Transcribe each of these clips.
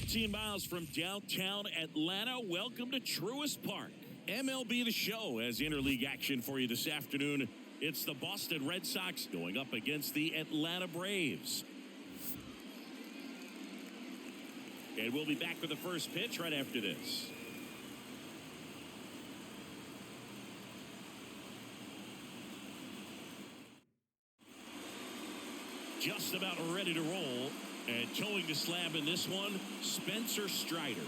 13 miles from downtown Atlanta. Welcome to Truist Park. MLB The Show has interleague action for you this afternoon. It's the Boston Red Sox going up against the Atlanta Braves. And we'll be back with the first pitch right after this. Just about ready to roll. And towing the slab in this one, Spencer Strider.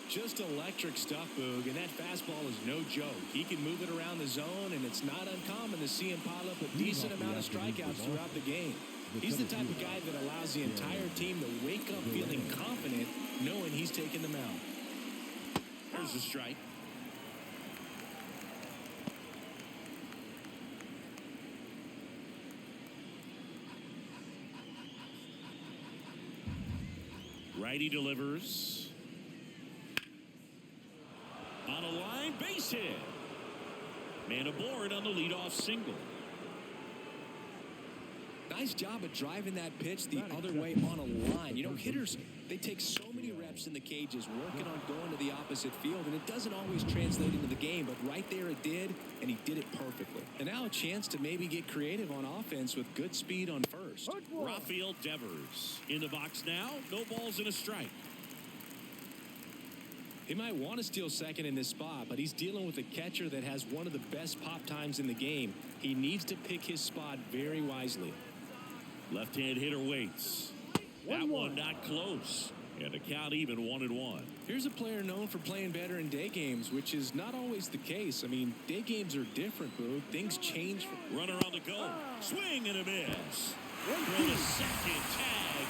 Just electric stuff, Boog, and that fastball is no joke. He can move it around the zone, and it's not uncommon to see him pile up a decent amount of strikeouts throughout the game. He's the type of guy that allows the entire team to wake up feeling confident, knowing he's taking the mound. There's a strike. Righty delivers. On a line, base hit. Man aboard on the leadoff single. Nice job of driving that pitch the other way on a line. You know, hitters, they take so many reps in the cages working on going to the opposite field, and it doesn't always translate into the game, but right there it did, and he did it perfectly. And now a chance to maybe get creative on offense with good speed on first. Rafael Devers in the box now. No balls and a strike. He might want to steal second in this spot, but he's dealing with a catcher that has one of the best pop times in the game. He needs to pick his spot very wisely. Left-hand hitter waits. That one not close. And the count even 1-1. Here's a player known for playing better in day games, which is not always the case. I mean, day games are different, Boog. Things change. Runner on the go. Swing and a miss. Throw to second. Tag.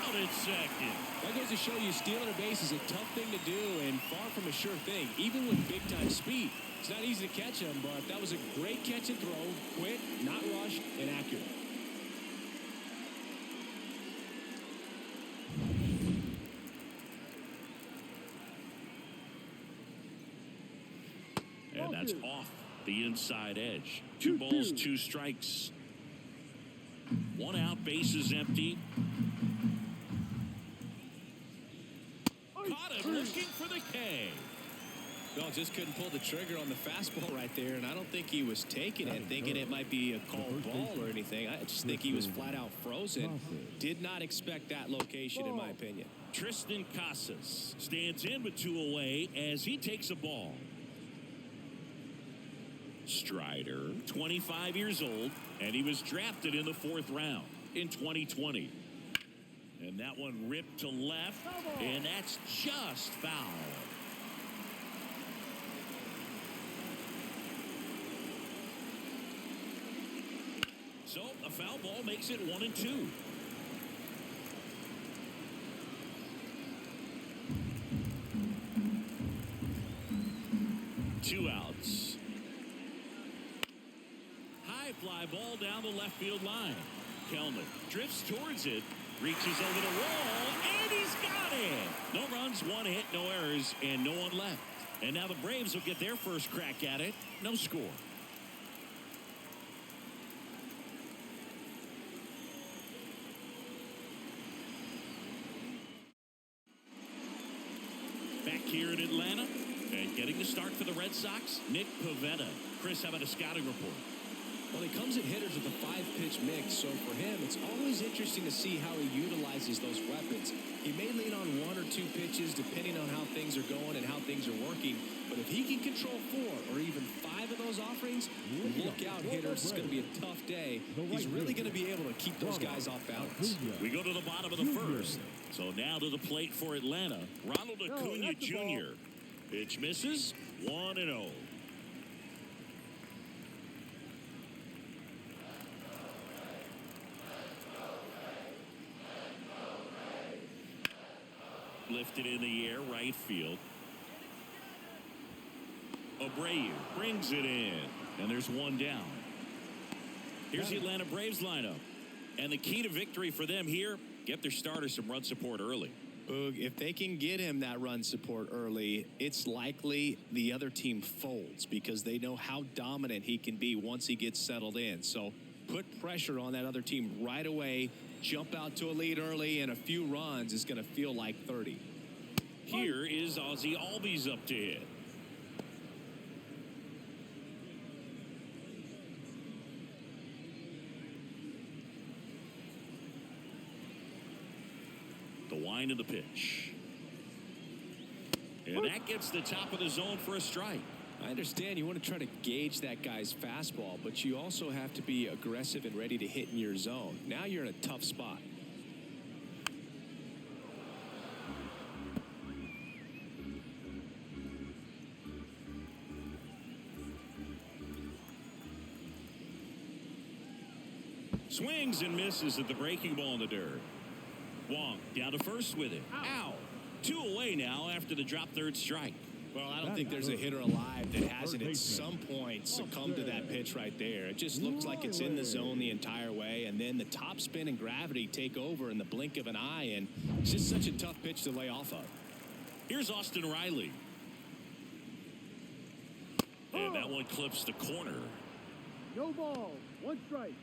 Out at second. That goes to show you stealing a base is a tough thing to do and far from a sure thing, even with big-time speed. It's not easy to catch him, but that was a great catch and throw. Quick, not rushed, and accurate. And that's off the inside edge. 2 balls, 2 strikes. 1 out, base is empty. Caught him looking for the K. Well, just couldn't pull the trigger on the fastball right there, and I don't think he was taking it, thinking it might be a called ball or anything. I just think he was flat out frozen. Did not expect that location, in my opinion. Tristan Casas stands in with 2 away as he takes a ball. Strider, 25 years old, and he was drafted in the 4th round in 2020. And that one ripped to left, and that's just foul. So a foul ball makes it 1-2. Two outs. High fly ball down the left field line. Kelman drifts towards it, reaches over the wall, and he's got it. No runs, 1 hit, no errors, and no one left. And now the Braves will get their first crack at it. No score. Back here in Atlanta, and getting the start for the Red Sox, Nick Pivetta. Chris, how about a scouting report? Well, he comes at hitters with a 5-pitch mix, so for him, it's always interesting to see how he utilizes those weapons. He may lean on 1 or 2 pitches depending on how things are going and how things are working, but if he can control 4 or even 5 of those offerings, look out, hitters. It's going to be a tough day. He's really going to be able to keep those guys off balance. We go to the bottom of the first. So now to the plate for Atlanta, Ronald Acuna Jr. Pitch misses, 1-0. Lifted in the air, right field. Abreu brings it in, and there's 1 down. Here's the Atlanta Braves lineup. And the key to victory for them here, get their starter some run support early. Boog, if they can get him that run support early, it's likely the other team folds because they know how dominant he can be once he gets settled in. So put pressure on that other team right away. jump out to a lead early, and a few runs is going to feel like 30. Here is Ozzie Albies up to hit. The wind of the pitch. And that gets the top of the zone for a strike. I understand you want to try to gauge that guy's fastball, but you also have to be aggressive and ready to hit in your zone. Now you're in a tough spot. Swings and misses at the breaking ball in the dirt. Wong down to first with it. Out. 2 away now after the drop third strike. Well, I don't think there's a hitter alive that hasn't at some point succumbed to that pitch right there. It just looks like it's in the zone the entire way, and then the top spin and gravity take over in the blink of an eye, and it's just such a tough pitch to lay off of. Here's Austin Riley. And that one clips the corner. No ball, 1 strike.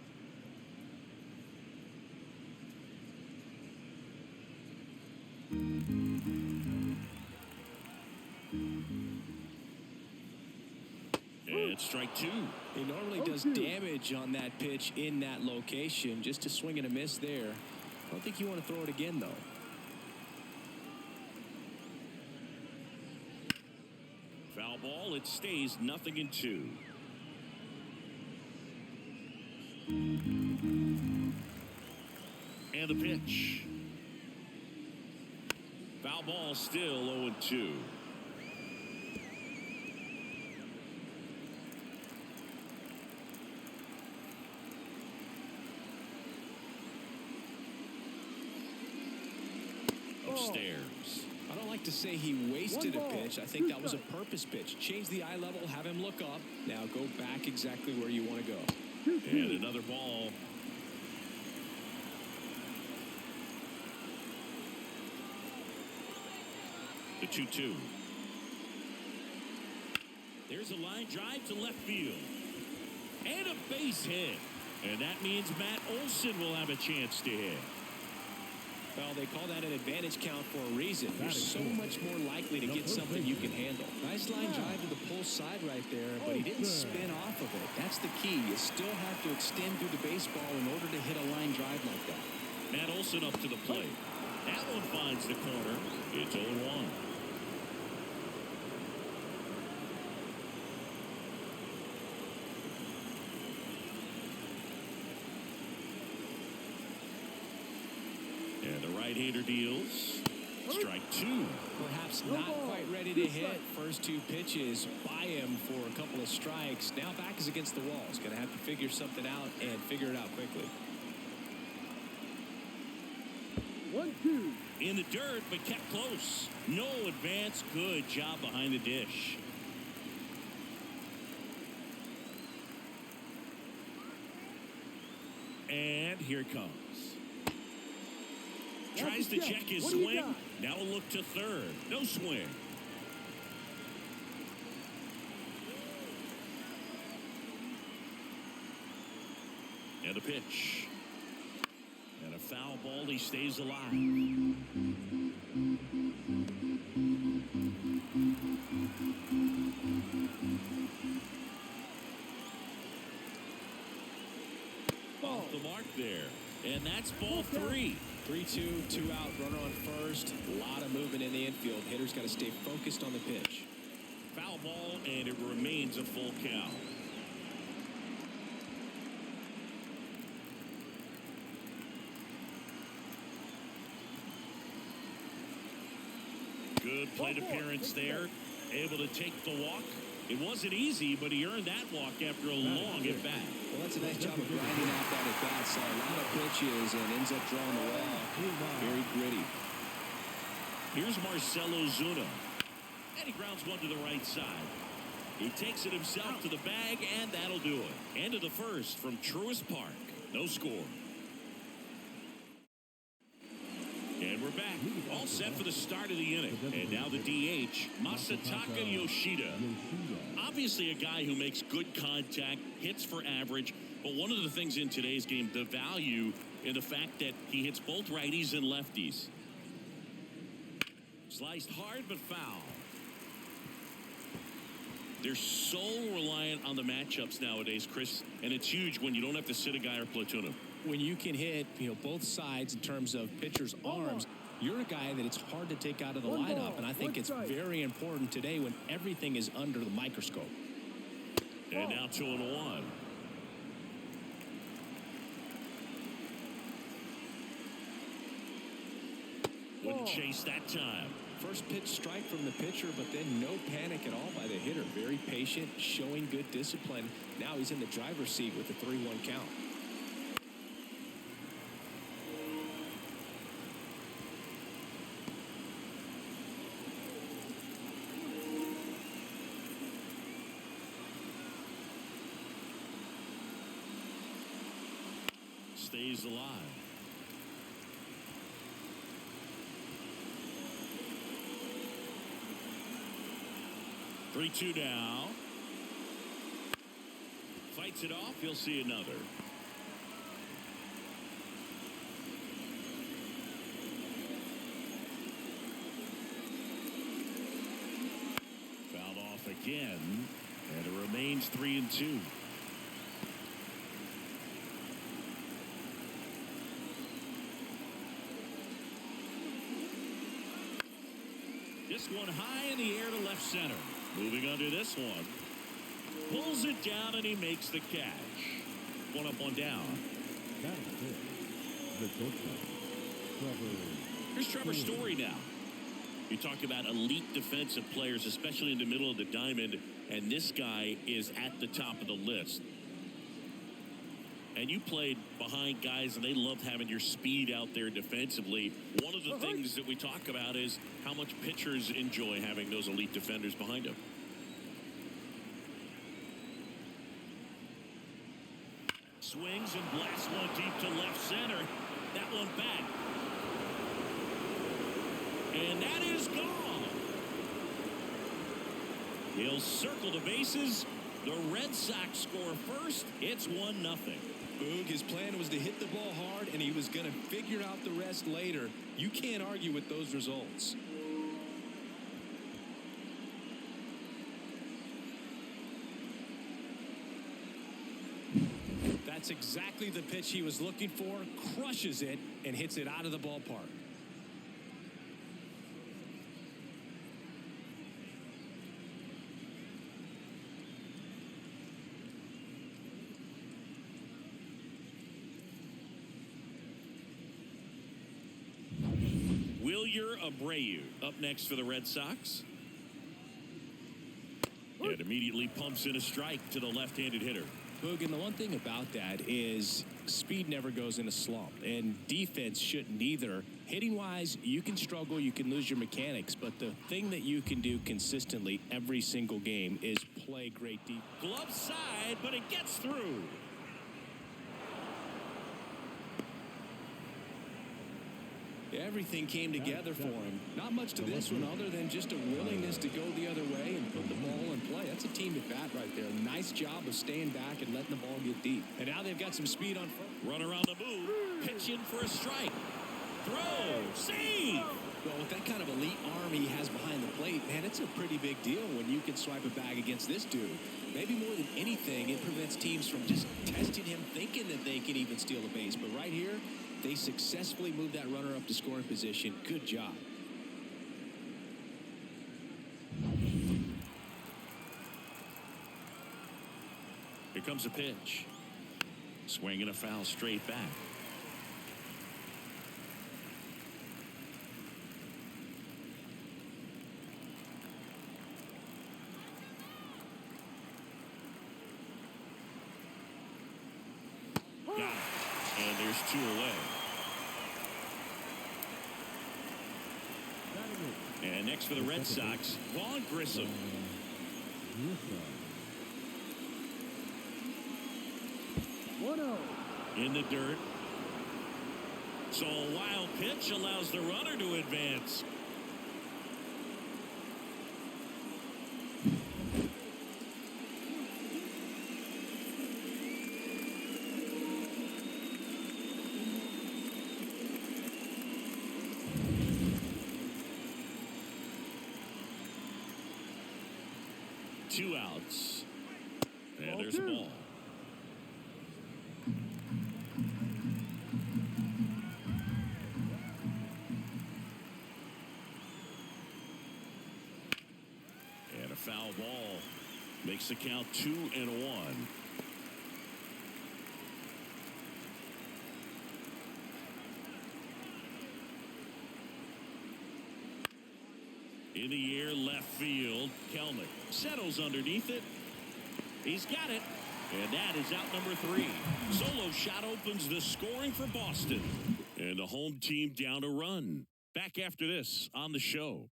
And strike 2. He normally does damage on that pitch in that location. Just a swing and a miss there. I don't think you want to throw it again, though. Foul ball. It stays 0-2. And the pitch. Foul ball, still 0-2. Upstairs. I don't like to say he wasted a pitch. I think that was a purpose pitch. Change the eye level, have him look up. Now go back exactly where you want to go. And another ball. The 2-2. There's a line drive to left field. And a base hit. And that means Matt Olson will have a chance to hit. Well, they call that an advantage count for a reason. You're so much more likely to get something you can handle. Nice line drive to the pull side right there, but he didn't spin off of it. That's the key. You still have to extend through the baseball in order to hit a line drive like that. Matt Olson up to the plate. That one finds the corner. It's 0-1. And the right-hander deals. Strike 2. Perhaps not quite ready to hit. First 2 pitches by him for a couple of strikes. Now back is against the wall. He's going to have to figure something out and figure it out quickly. 1-2. In the dirt, but kept close. No advance. Good job behind the dish. And here it comes. Tries to check his swing. Now a look to third. No swing. And a pitch. And a foul ball. He stays alive. Off the mark there. And that's ball 3. 3-2, 2 out, runner on first. A lot of movement in the infield. Hitter's got to stay focused on the pitch. Foul ball, and it remains a full count. Good plate appearance there. Able to take the walk. It wasn't easy, but he earned that walk after a long at bat. Well, that's a nice job of grinding out that at bat. Saw a lot of pitches and ends up drawing the wall. Very gritty. Here's Marcelo Zuna. And he grounds one to the right side. He takes it himself to the bag, and that'll do it. End of the first from Truist Park. No score. And we're back. All set for the start of the inning. And now the DH, Masataka Yoshida. Obviously a guy who makes good contact, hits for average. But one of the things in today's game, the value in the fact that he hits both righties and lefties. Sliced hard but foul. They're so reliant on the matchups nowadays, Chris, and it's huge when you don't have to sit a guy or platoon him. When you can hit, both sides in terms of pitchers' arms, you're a guy that it's hard to take out of the lineup, and I think it's very important today when everything is under the microscope. And now 2-1. Wouldn't chase that time. First pitch strike from the pitcher, but then no panic at all by the hitter. Very patient, showing good discipline. Now he's in the driver's seat with a 3-1 count. Stays alive. Three-two now. Fights it off. He'll see another. Fouled off again, and it remains 3-2. This one high in the air to left center. Moving under this one. Pulls it down and he makes the catch. One up, one down. Here's Trevor Story now. You talk about elite defensive players, especially in the middle of the diamond, and this guy is at the top of the list. And you played behind guys, and they loved having your speed out there defensively. One of the things that we talk about is how much pitchers enjoy having those elite defenders behind them. Swings and blasts one deep to left center. That one back. And that is gone. He'll circle the bases. The Red Sox score first. It's 1-0. Boog, his plan was to hit the ball hard, and he was going to figure out the rest later. You can't argue with those results. That's exactly the pitch he was looking for. Crushes it and hits it out of the ballpark. Abreu up next for the Red Sox. And immediately pumps in a strike to the left-handed hitter. Boog, and the one thing about that is speed never goes in a slump, and defense shouldn't either. Hitting-wise, you can struggle, you can lose your mechanics, but the thing that you can do consistently every single game is play great defense. Glove side, but it gets through. Everything came together for him. Not much to this one other than just a willingness to go the other way and put the ball in play. That's a team at bat right there. Nice job of staying back and letting the ball get deep. And now they've got some speed on front. Run around the move. Pitch in for a strike. Throw. Save. Well, with that kind of elite arm he has behind the plate, man, it's a pretty big deal when you can swipe a bag against this dude. Maybe more than anything, it prevents teams from just testing him, thinking that they can even steal a base. But right here, they successfully moved that runner up to scoring position. Good job. Here comes a pitch. Swing and a foul straight back. Got it. And there's two away. And next for the Red Sox, Vaughn Grissom. In the dirt. So a wild pitch allows the runner to advance. 2 outs. And Ball there's a 2. ball. And a foul ball makes the count 2-1. In the air, left field. Kelnick settles underneath it. He's got it. And that is out number 3. Solo shot opens the scoring for Boston. And the home team down a run. Back after this on the show.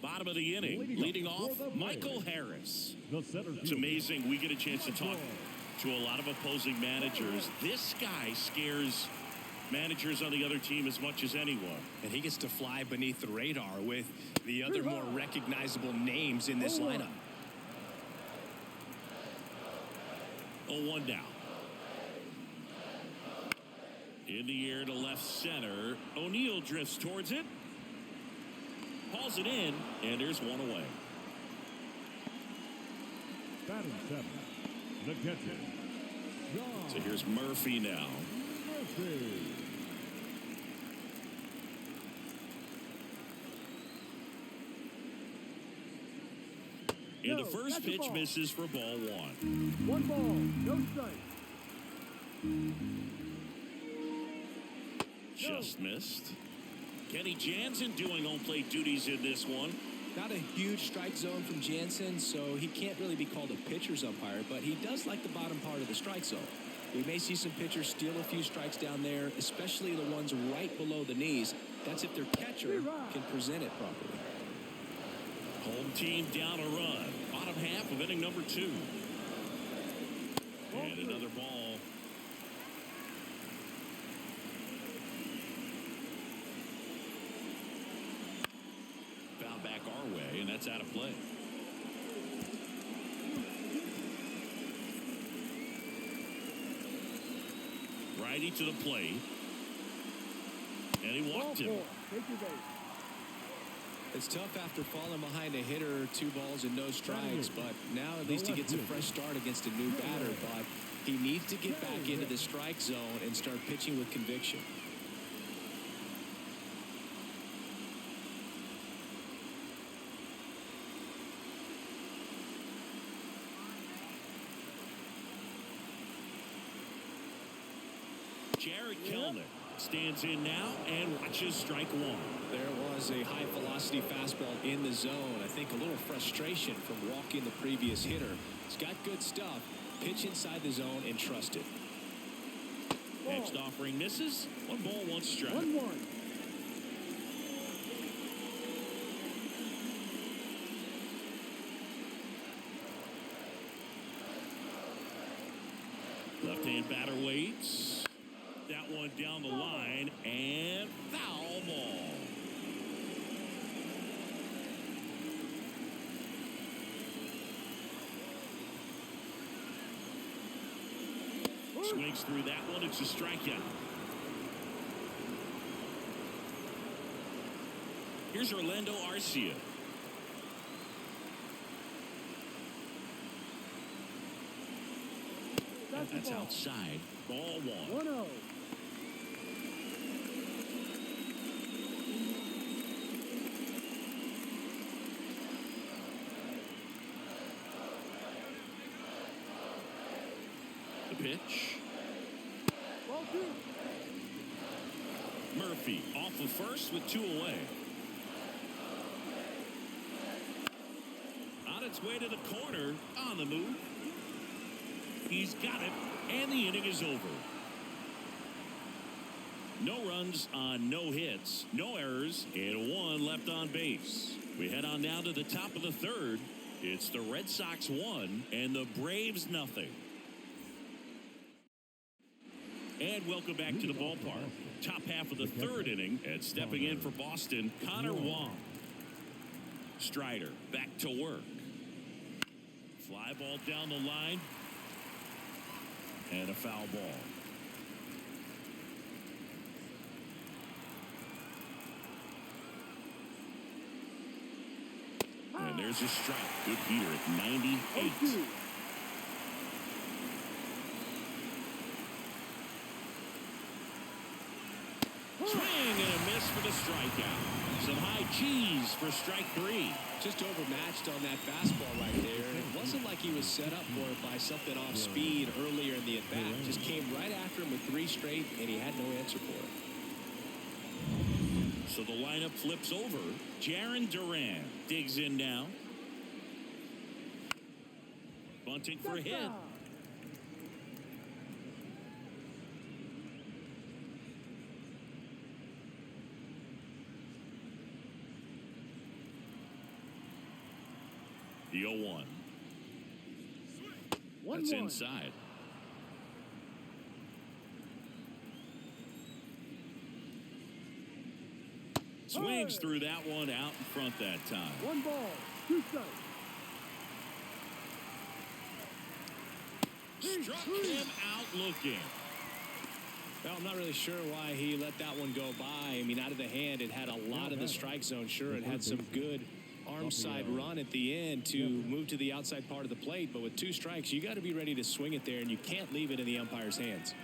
Bottom of the inning, leading off, Michael Harris. It's amazing we get a chance to talk to a lot of opposing managers. This guy scares managers on the other team as much as anyone. And he gets to fly beneath the radar with the other more recognizable names in this lineup. 0-1 down. In the air to left center. O'Neill drifts towards it. Hauls it in, and there's one away. Batting 7, the catcher. So here's Murphy now. And the first pitch misses for ball 1. 1 ball, no strike. Just missed. Kenny Jansen doing home plate duties in this one. Not a huge strike zone from Jansen, so he can't really be called a pitcher's umpire, but he does like the bottom part of the strike zone. We may see some pitchers steal a few strikes down there, especially the ones right below the knees. That's if their catcher can present it properly. Home team down a run. Bottom half of inning number 2. And another ball. Found back our way, and that's out of play. Righty to the plate. And he walked him. Take your base. It's tough after falling behind a hitter, 2 balls and no strikes, but now at least he gets a fresh start against a new batter, but he needs to get back into the strike zone and start pitching with conviction. Jared Kelnick stands in now and watches strike 1. There was a high-velocity fastball in the zone. I think a little frustration from walking the previous hitter. He's got good stuff. Pitch inside the zone and trust it. Next offering misses. 1 ball, 1 strike. 1-1. Left-hand batter waits. That one down the line and foul ball. Swings through that one. It's a strikeout. Here's Orlando Arcia. That's outside. Ball 1. 1-0. The pitch. Ball 2. Murphy off of first with 2 away. On its way to the corner. On the move. He's got it. And the inning is over. No runs on no hits. No errors. And 1 left on base. We head on down to the top of the 3rd. It's the Red Sox 1 and the Braves nothing. And welcome back to the ballpark. Top half of the 3rd inning, and stepping in for Boston, Connor Wong. Strider back to work. Fly ball down the line. And a foul ball. And there's a strike. Good heater at 98. Swing and a miss for the strikeout. Some high cheese for strike 3. Just overmatched on that fastball right there. It wasn't like he was set up for it by something off speed earlier in the at-bat. Just came right after him with 3 straight, and he had no answer for it. So the lineup flips over. Jarren Duran digs in now. Bunting for a hit. The 0-1. That's inside. Swings through that one out in front that time. 1 ball, 2 strikes. Struck him out looking. Well, I'm not really sure why he let that one go by. I mean, out of the hand, it had a lot of the strike zone. Sure, it had some good arm side run at the end to move to the outside part of the plate. But with 2 strikes, you got to be ready to swing it there, and you can't leave it in the umpire's hands.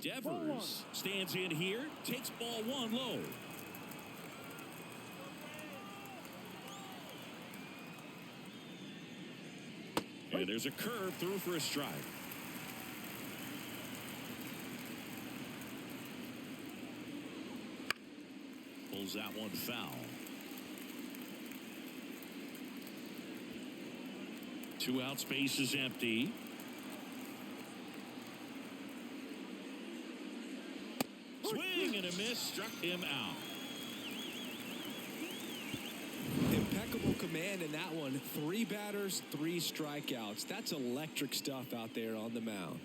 Devers stands in here, takes ball 1 low. And there's a curve through for a strike. Pulls that one foul. 2 out, space is empty. Swing and a miss, struck him out. Impeccable command in that one. 3 batters, 3 strikeouts. That's electric stuff out there on the mound.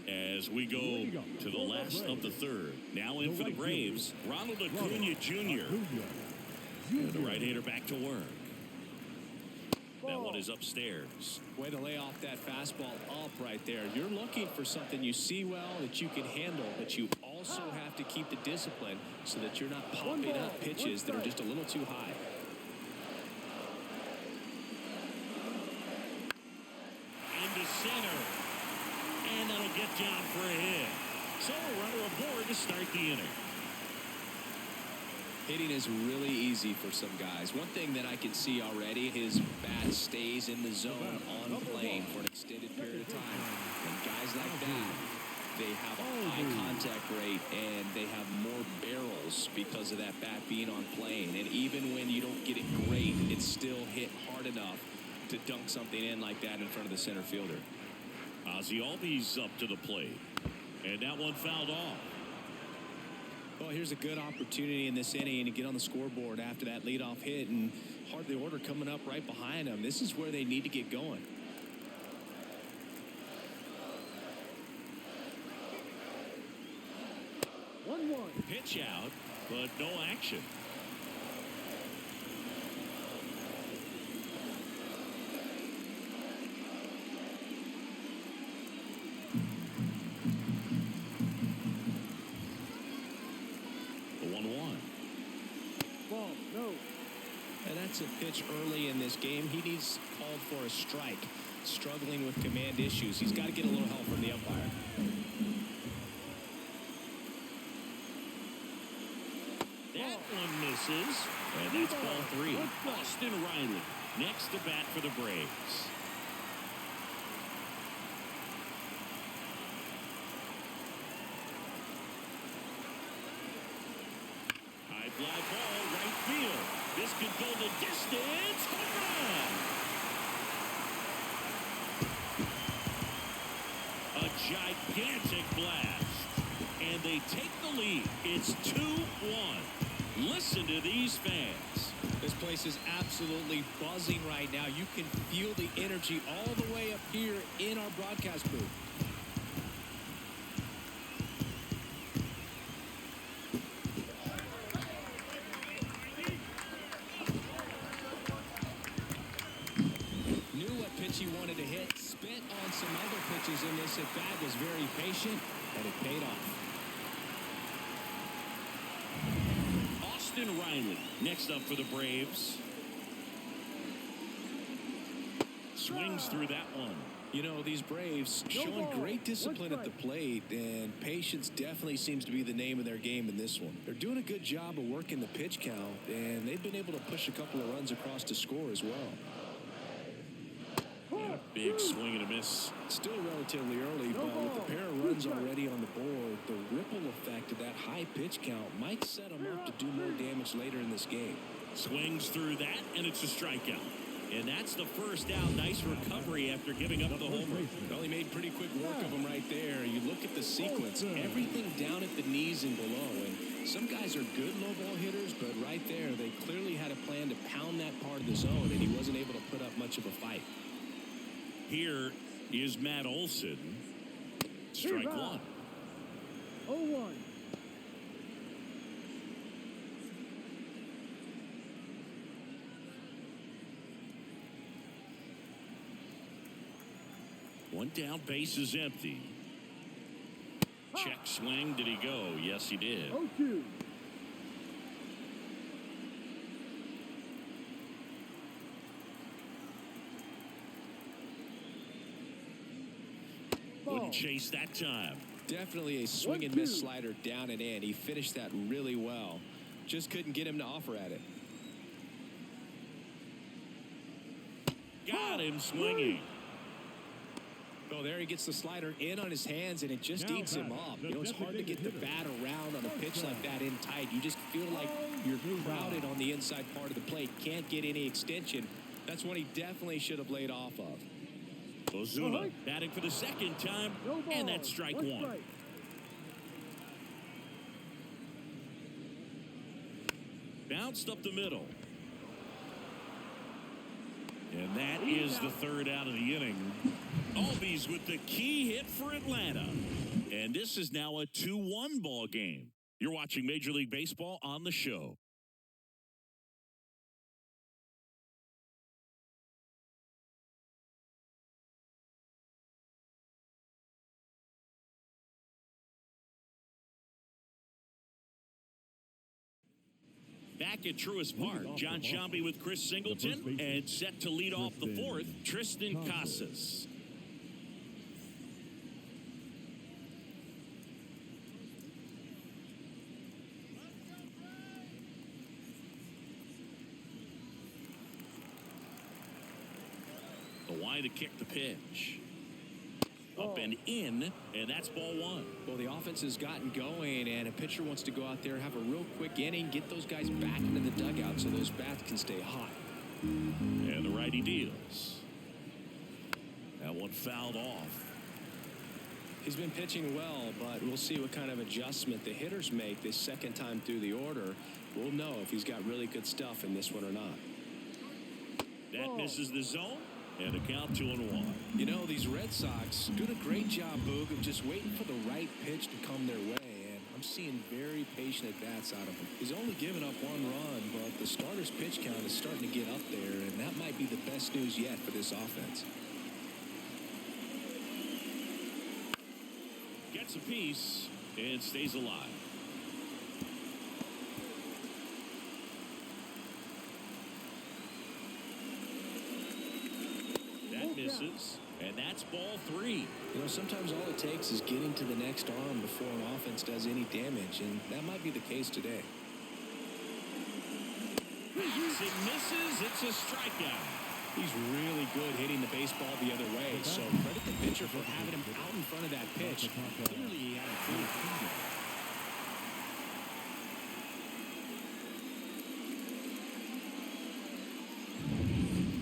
As we go to the last of the 3rd. Now in for the Braves, Ronald Acuna Jr. And the right-hander back to work. That one is upstairs. Way to lay off that fastball up right there. You're looking for something you see well that you can handle, but you also have to keep the discipline so that you're not popping up pitches that are just a little too high. Into center. And that'll get down for a hit. So a runner aboard to start the inning. Hitting is really easy for some guys. One thing that I can see already, his bat stays in the zone on plane for an extended period of time. And guys like that, they have a high contact rate and they have more barrels because of that bat being on plane. And even when you don't get it great, it's still hit hard enough to dunk something in like that in front of the center fielder. Ozzie Albies up to the plate. And that one fouled off. Well, here's a good opportunity in this inning to get on the scoreboard after that leadoff hit, and hard the order coming up right behind them. This is where they need to get going. Pitch out, but no action. And that's a pitch early in this game. He needs called for a strike. Struggling with command issues. He's got to get a little help from the umpire. That one misses. And that's ball 3. Austin Riley next to bat for the Braves. High fly ball, right field. This could go the distance. Home run. A gigantic blast. And they take the lead. It's 2-1. Listen to these fans. This place is absolutely buzzing right now. You can feel the energy all the way up here in our broadcast booth. Knew what pitch he wanted to hit. Spent on some other pitches in this at-bat. Was very patient, and it paid off. Austin Riley next up for the Braves. Swings through that one. You know, these Braves showing great discipline at the plate, and patience definitely seems to be the name of their game in this one. They're doing a good job of working the pitch count, and they've been able to push a couple of runs across to score as well. And a big swing and a miss. Still relatively early, but with a pair of runs already on the board, the ripple effect of that high pitch count might set them up to do more damage later in this game. Swings through that, and it's a strikeout. And that's the first out. Nice recovery after giving up the homer. Well, he made pretty quick work of him right there. You look at the sequence, everything down at the knees and below. And some guys are good low ball hitters, but right there, they clearly had a plan to pound that part of the zone, and he wasn't able to put up much of a fight. Here is Matt Olson. Strike one. 0-1. One down, base is empty. Check swing. Did he go? Yes, he did. 0-2. Wouldn't chase that time. Definitely a swing and miss slider down and in. He finished that really well. Just couldn't get him to offer at it. Got him swinging. Oh, there he gets the slider in on his hands, and it just eats him up. You know, it's hard to get the bat around on a pitch like that in tight. You just feel like you're crowded on the inside part of the plate. Can't get any extension. That's what he definitely should have laid off of. Ozuna batting for the second time, and that's strike one. Bounced up the middle. And that is the third out of the inning. Albies with the key hit for Atlanta. And this is now a 2-1 ball game. You're watching Major League Baseball on the show. Back at Truist Park, John Sciambi with Chris Singleton, and set to lead off the fourth, Tristan Casas. The wide to kick the pitch. Up and in, and that's ball one. Well, the offense has gotten going, and a pitcher wants to go out there, have a real quick inning, get those guys back into the dugout so those bats can stay hot. And the righty deals. That one fouled off. He's been pitching well, but we'll see what kind of adjustment the hitters make this second time through the order. We'll know if he's got really good stuff in this one or not. That misses the zone. And a count 2-1. You know, these Red Sox doing a great job, Boog, of just waiting for the right pitch to come their way. And I'm seeing very patient at-bats out of him. He's only given up one run, but the starter's pitch count is starting to get up there, and that might be the best news yet for this offense. Gets a piece and stays alive. Misses, and that's ball three. You know, sometimes all it takes is getting to the next arm before an offense does any damage, and that might be the case today. It misses. It's a strikeout. He's really good hitting the baseball the other way, so credit the pitcher for having him out in front of that pitch. Clearly, he had a good finger.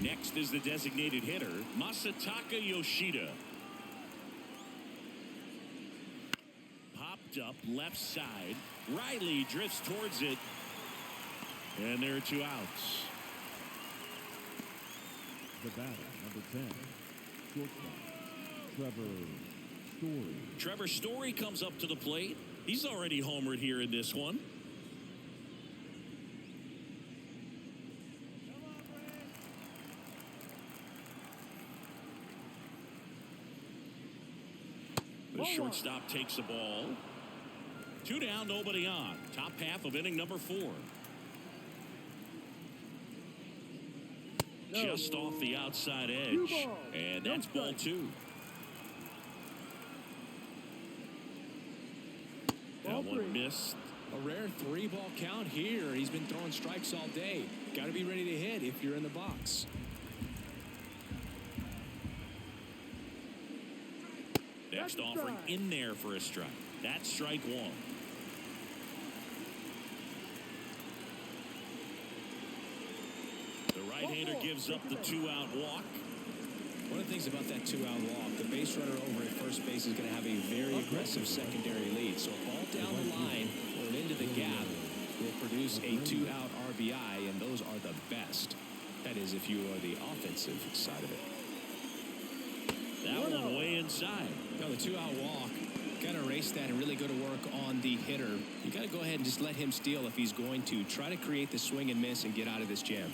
Next is the designated hitter, Masataka Yoshida. Popped up left side. Riley drifts towards it. And there are 2 outs. The batter, number 10, shortstop, Trevor Story. Trevor Story comes up to the plate. He's already homered here in this one. The shortstop takes the ball. 2 down, nobody on. Top half of inning number 4. Just off the outside edge. And that's ball 2. That one missed. A rare 3-ball count here. He's been throwing strikes all day. Got to be ready to hit if you're in the box. Next offering in there for a strike. That's strike 1. The right-hander gives up the 2-out walk. One of the things about that 2-out walk, the base runner over at first base is going to have a very aggressive secondary lead. So a ball down the line or into the gap will produce a 2-out RBI, and those are the best. That is, if you are the offensive side of it. That one way inside. Now the 2-out walk, got to erase that and really go to work on the hitter. You got to go ahead and just let him steal if he's going to. Try to create the swing and miss and get out of this jam.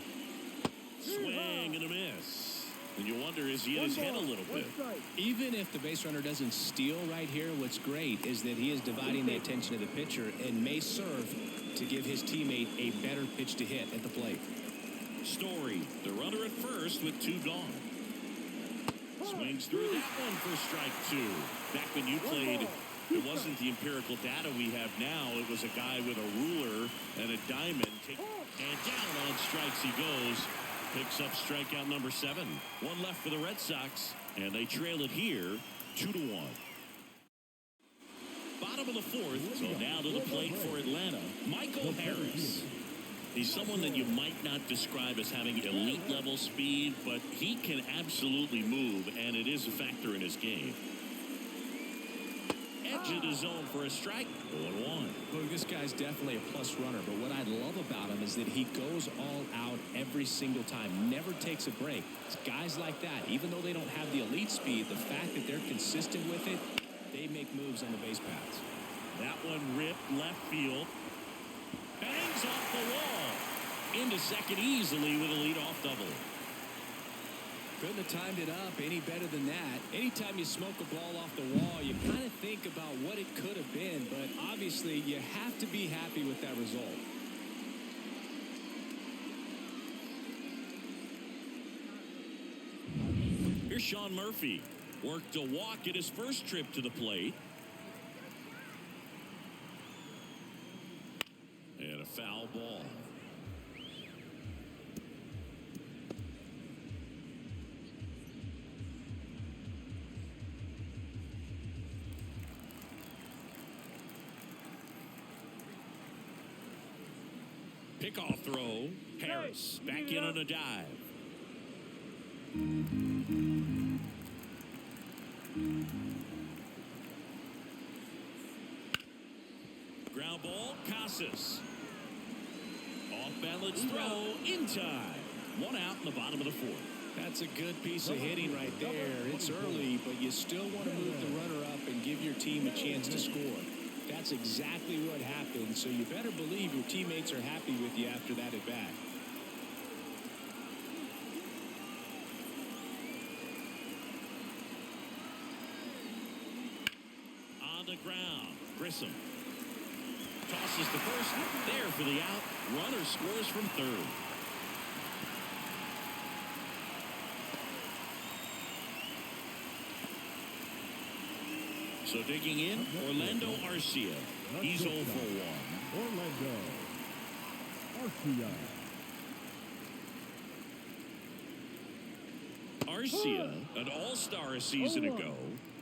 Swing and a miss. And you wonder, is he in his head a little bit? Even if the base runner doesn't steal right here, what's great is that he is dividing the attention of the pitcher and may serve to give his teammate a better pitch to hit at the plate. Story, the runner at first with 2 gone. Swings through that one for strike 2. Back when you played, it wasn't the empirical data we have now. It was a guy with a ruler and a diamond. And down on strikes he goes. Picks up strikeout number 7. 1 left for the Red Sox, and they trail it here 2-1. Bottom of the 4th, so now to the plate for Atlanta, Michael Harris. He's someone that you might not describe as having elite level speed, but he can absolutely move, and it is a factor in his game. Edge of the zone for a strike. 0-1. Look, this guy's definitely a plus runner, but what I love about him is that he goes all out every single time, never takes a break. It's guys like that, even though they don't have the elite speed, the fact that they're consistent with it, they make moves on the base paths. That one ripped left field. Bangs off the wall. Into second easily with a leadoff double. Couldn't have timed it up any better than that. Anytime you smoke a ball off the wall, you kind of think about what it could have been, but obviously you have to be happy with that result. Here's Sean Murphy. Worked a walk at his first trip to the plate. And a foul ball. Pickoff throw. Harris back in on a dive. Ground ball, Casas. Off balance throw in time. 1 out in the bottom of the 4th. That's a good piece of hitting right there. It's early, but you still want to move the runner up and give your team a chance to score. That's exactly what happened, so you better believe your teammates are happy with you after that at bat. On the ground, Grissom tosses the first, there for the out. Runner scores from third. So digging in, Orlando Arcia. He's 0 for 1. Orlando Arcia. Arcia, an all-star a season ago,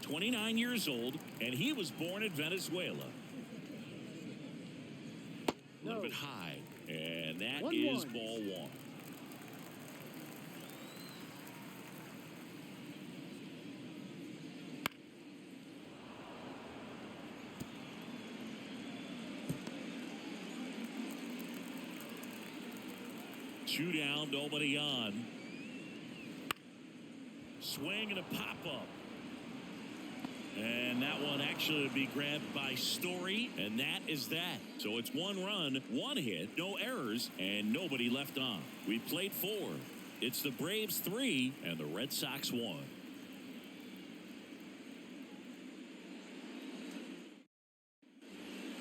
29 years old, and he was born in Venezuela. A little bit high, and that is ball 1. 2 down, nobody on. Swing and a pop-up. And that one actually would be grabbed by Story, and that is that. So it's 1 run, 1 hit, no errors, and nobody left on. We played 4. It's the Braves 3 and the Red Sox 1.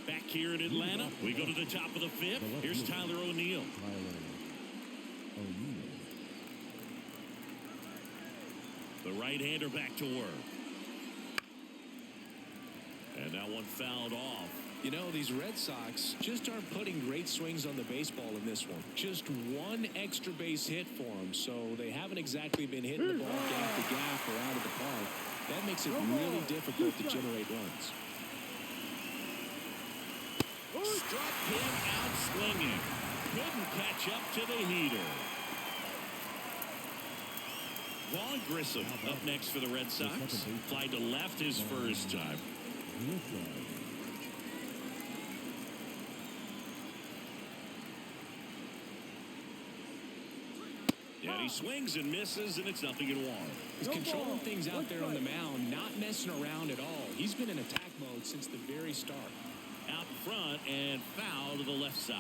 Back here in Atlanta, we go to the top of the 5th. Here's Tyler O'Neill. The right-hander back to work. And that one fouled off. You know, these Red Sox just aren't putting great swings on the baseball in this one. Just 1 extra base hit for them, so they haven't exactly been hitting the ball gap to gap or out of the park. That makes it really difficult to generate runs. Struck him out swinging. Couldn't catch up to the heater. Vaughn Grissom up next for the Red Sox. Fly to left his first time. Yeah, he swings and misses, and it's 0-1. He's controlling things out there on the mound, not messing around at all. He's been in attack mode since the very start. Out front and foul to the left side.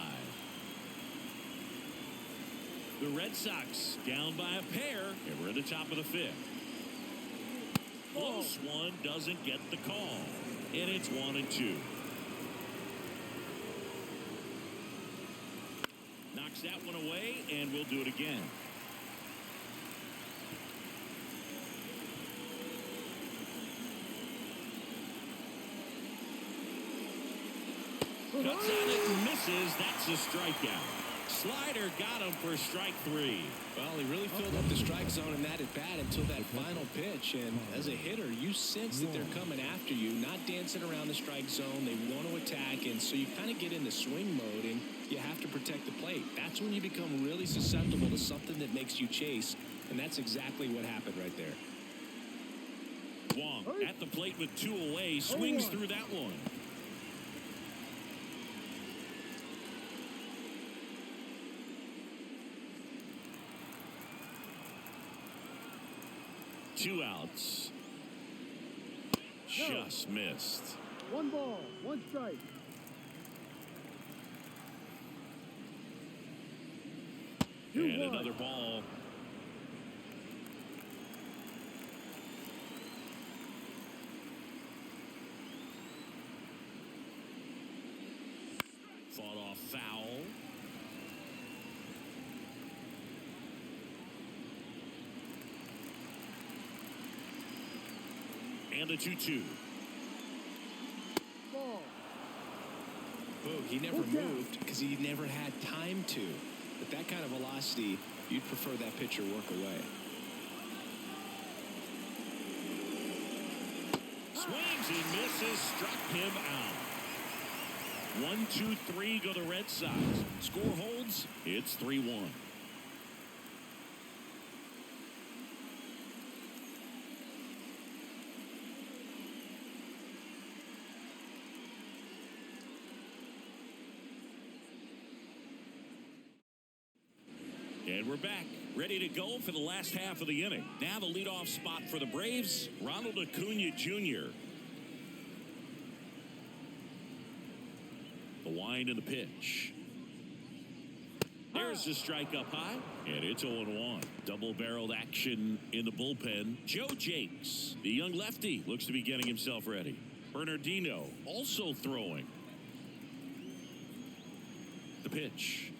The Red Sox down by a pair, and we're at the top of the 5th. Close one, doesn't get the call. And it's 1-2. Knocks that one away, and we'll do it again. Cuts on it and misses. That's a strikeout. Slider got him for strike 3. Well, he really filled up the strike zone in that at bat until that final pitch. And as a hitter, you sense that they're coming after you, not dancing around the strike zone. They want to attack, and so you kind of get into swing mode, and you have to protect the plate. That's when you become really susceptible to something that makes you chase, and that's exactly what happened right there. Wong at the plate with 2 away, swings through that one. Two outs. Just missed. 1 ball, 1 strike. And another ball. Fought off foul. And a 2-2. Ball. Boog, he never moved because he never had time to. With that kind of velocity, you'd prefer that pitcher work away. Swings and misses, struck him out. 1, 2, 3 go the Red Sox. Score holds, it's 3-1. And we're back, ready to go for the last half of the inning. Now the leadoff spot for the Braves, Ronald Acuna Jr. The wind and the pitch. There's the strike up high, and it's 0-1. Double-barreled action in the bullpen. Joe Jakes, the young lefty, looks to be getting himself ready. Bernardino also throwing. The pitch.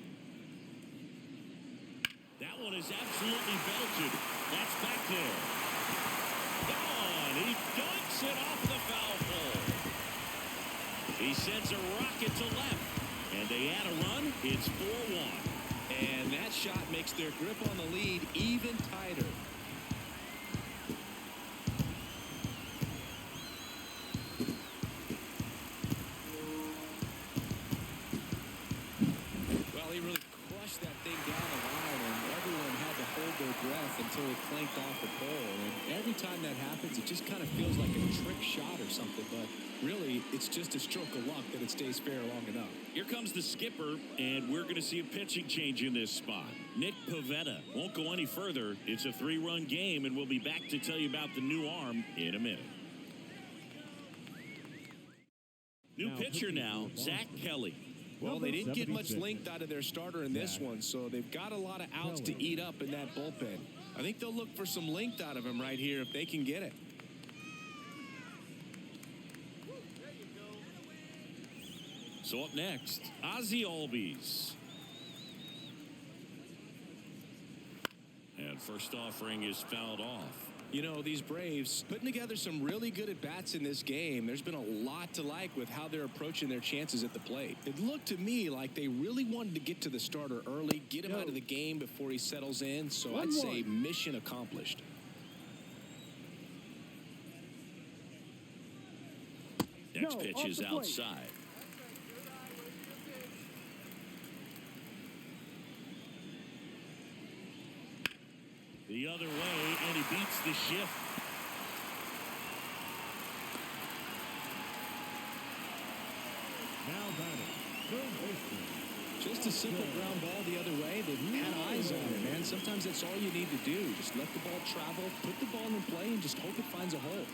That one is absolutely belted. That's back there. Gone. He dunks it off the foul pole. He sends a rocket to left. And they add a run. It's 4-1. And that shot makes their grip on the lead even tighter. Well, he really crushed that thing down the line, and everyone had to hold their breath until it clanked off the pole. And every time that happens, it just kind of feels like a trick shot or something. But really, it's just a stroke of luck that it stays fair long enough. Here comes the skipper, and we're going to see a pitching change in this spot. Nick Pivetta won't go any further. It's a 3-run game, and we'll be back to tell you about the new arm in a minute. New pitcher now, Zach Kelly. Well, they didn't get much length out of their starter in this one, so they've got a lot of outs to eat up in that bullpen. I think they'll look for some length out of him right here if they can get it. So up next, Ozzie Albies. And first offering is fouled off. You know, these Braves putting together some really good at-bats in this game. There's been a lot to like with how they're approaching their chances at the plate. It looked to me like they really wanted to get to the starter early, get him out of the game before he settles in. So I'd say mission accomplished. Next pitch is outside. The other way, and he beats the shift. Now batting, third baseman. Just a simple ground ball the other way. They've had eyes on it, man. Sometimes that's all you need to do. Just let the ball travel, put the ball in play, and just hope it finds a hole.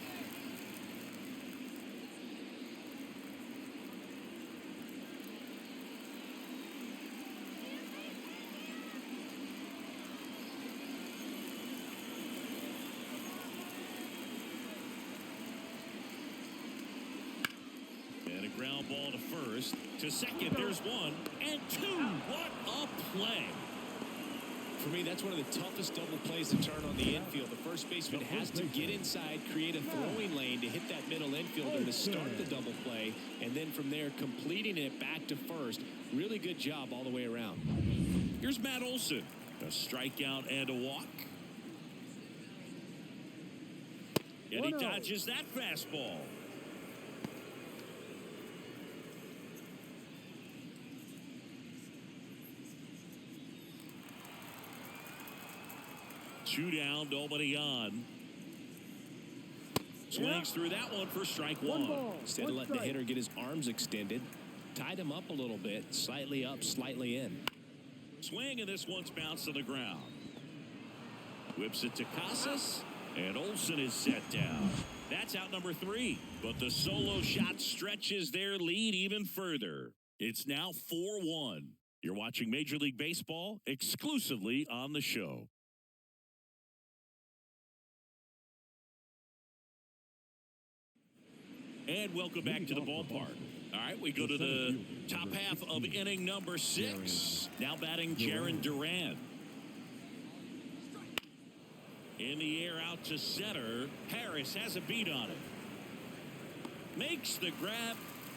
Ground ball to first. To second, there's one. And two. What a play. For me, that's one of the toughest double plays to turn on the infield. The first baseman has to get inside, create a throwing lane to hit that middle infielder to start the double play. And then from there, completing it back to first. Really good job all the way around. Here's Matt Olson. A strikeout and a walk. And he dodges that fastball. Two down, nobody on. Swings through that one for strike one. Instead of letting the hitter get his arms extended, tied him up a little bit, slightly up, slightly in. Swing, and this one's bounced to the ground. Whips it to Casas, and Olson is set down. That's out number 3, but the solo shot stretches their lead even further. It's now 4-1. You're watching Major League Baseball exclusively on the show. And welcome back to the ballpark. All right, we go to the top half of inning number 6. Now batting Jarren Duran. In the air out to center. Harris has a beat on it. Makes the grab,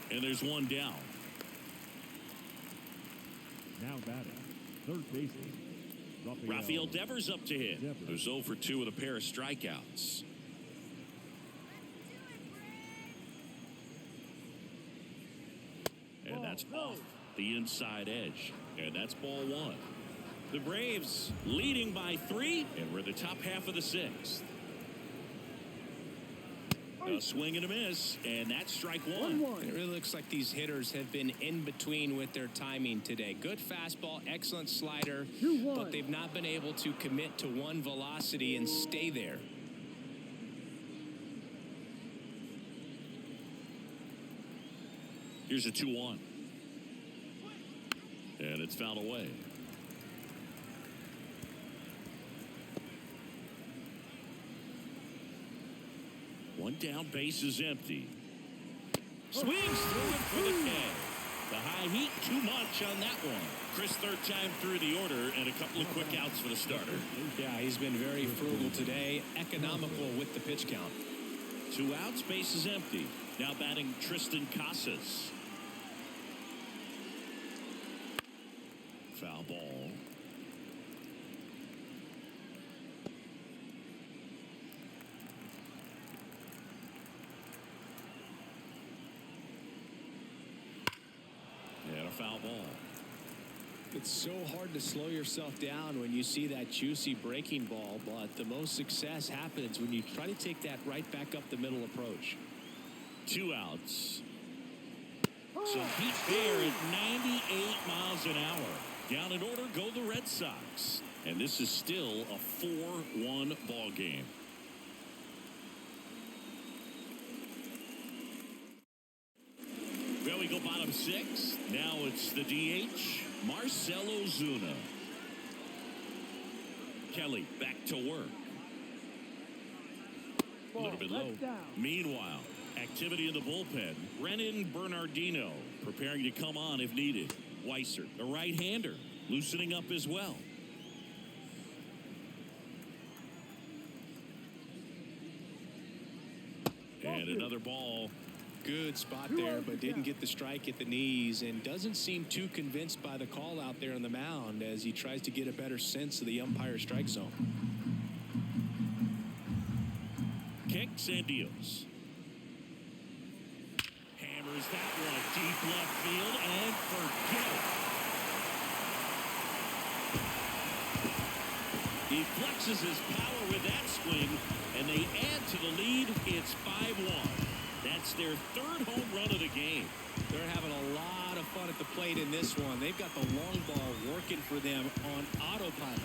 and there's one down. Now batting, third baseman, Rafael Devers up to hit. Who's 0 for 2 with a pair of strikeouts. And that's off the inside edge. And that's ball 1. The Braves leading by 3, and we're in the top half of the 6th. A swing and a miss, and that's strike 1. It really looks like these hitters have been in between with their timing today. Good fastball, excellent slider, but they've not been able to commit to one velocity and stay there. Here's a 2-1. And it's fouled away. One down, base is empty. Swings through it for the K. The high heat, too much on that one. Chris, third time through the order, and a couple of quick outs for the starter. Yeah, he's been very frugal today, economical with the pitch count. 2 outs, base is empty. Now batting Tristan Casas. Foul ball. And a foul ball. It's so hard to slow yourself down when you see that juicy breaking ball, but the most success happens when you try to take that right back up the middle approach. 2 outs. Some heat there at 98 miles an hour. Down in order go the Red Sox. And this is still a 4-1 ball game. Well, we go bottom 6. Now it's the DH, Marcell Ozuna. Kelly back to work. A little bit low. Meanwhile, activity in the bullpen. Renan Bernardino preparing to come on if needed. Weiser, the right-hander, loosening up as well. And another ball. Good spot there, but didn't get the strike at the knees and doesn't seem too convinced by the call out there on the mound as he tries to get a better sense of the umpire strike zone. Kicks and deals. Hammers that one deep left field and forget it. He flexes his power with that swing, and they add to the lead. It's 5-1. That's their 3rd home run of the game. They're having a lot of fun at the plate in this one. They've got the long ball working for them on autopilot.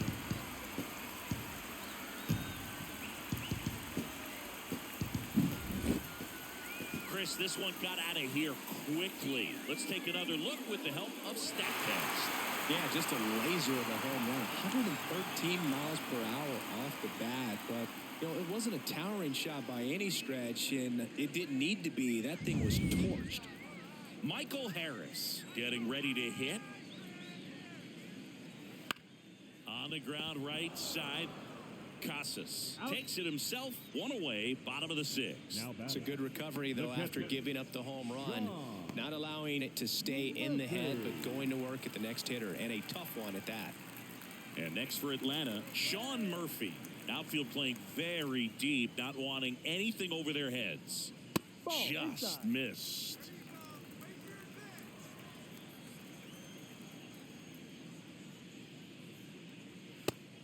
Chris, this one got out of here quickly. Let's take another look with the help of StatCast. Yeah, just a laser of a home run. 113 miles per hour off the bat, but it wasn't a towering shot by any stretch, and it didn't need to be. That thing was torched. Michael Harris getting ready to hit. On the ground right side. Casas takes it himself. 1 away, bottom of the 6th. It's a good recovery, though, after giving up the home run. Not allowing it to stay in the head, but going to work at the next hitter, and a tough one at that. And next for Atlanta, Sean Murphy. Outfield playing very deep, not wanting anything over their heads. Just missed.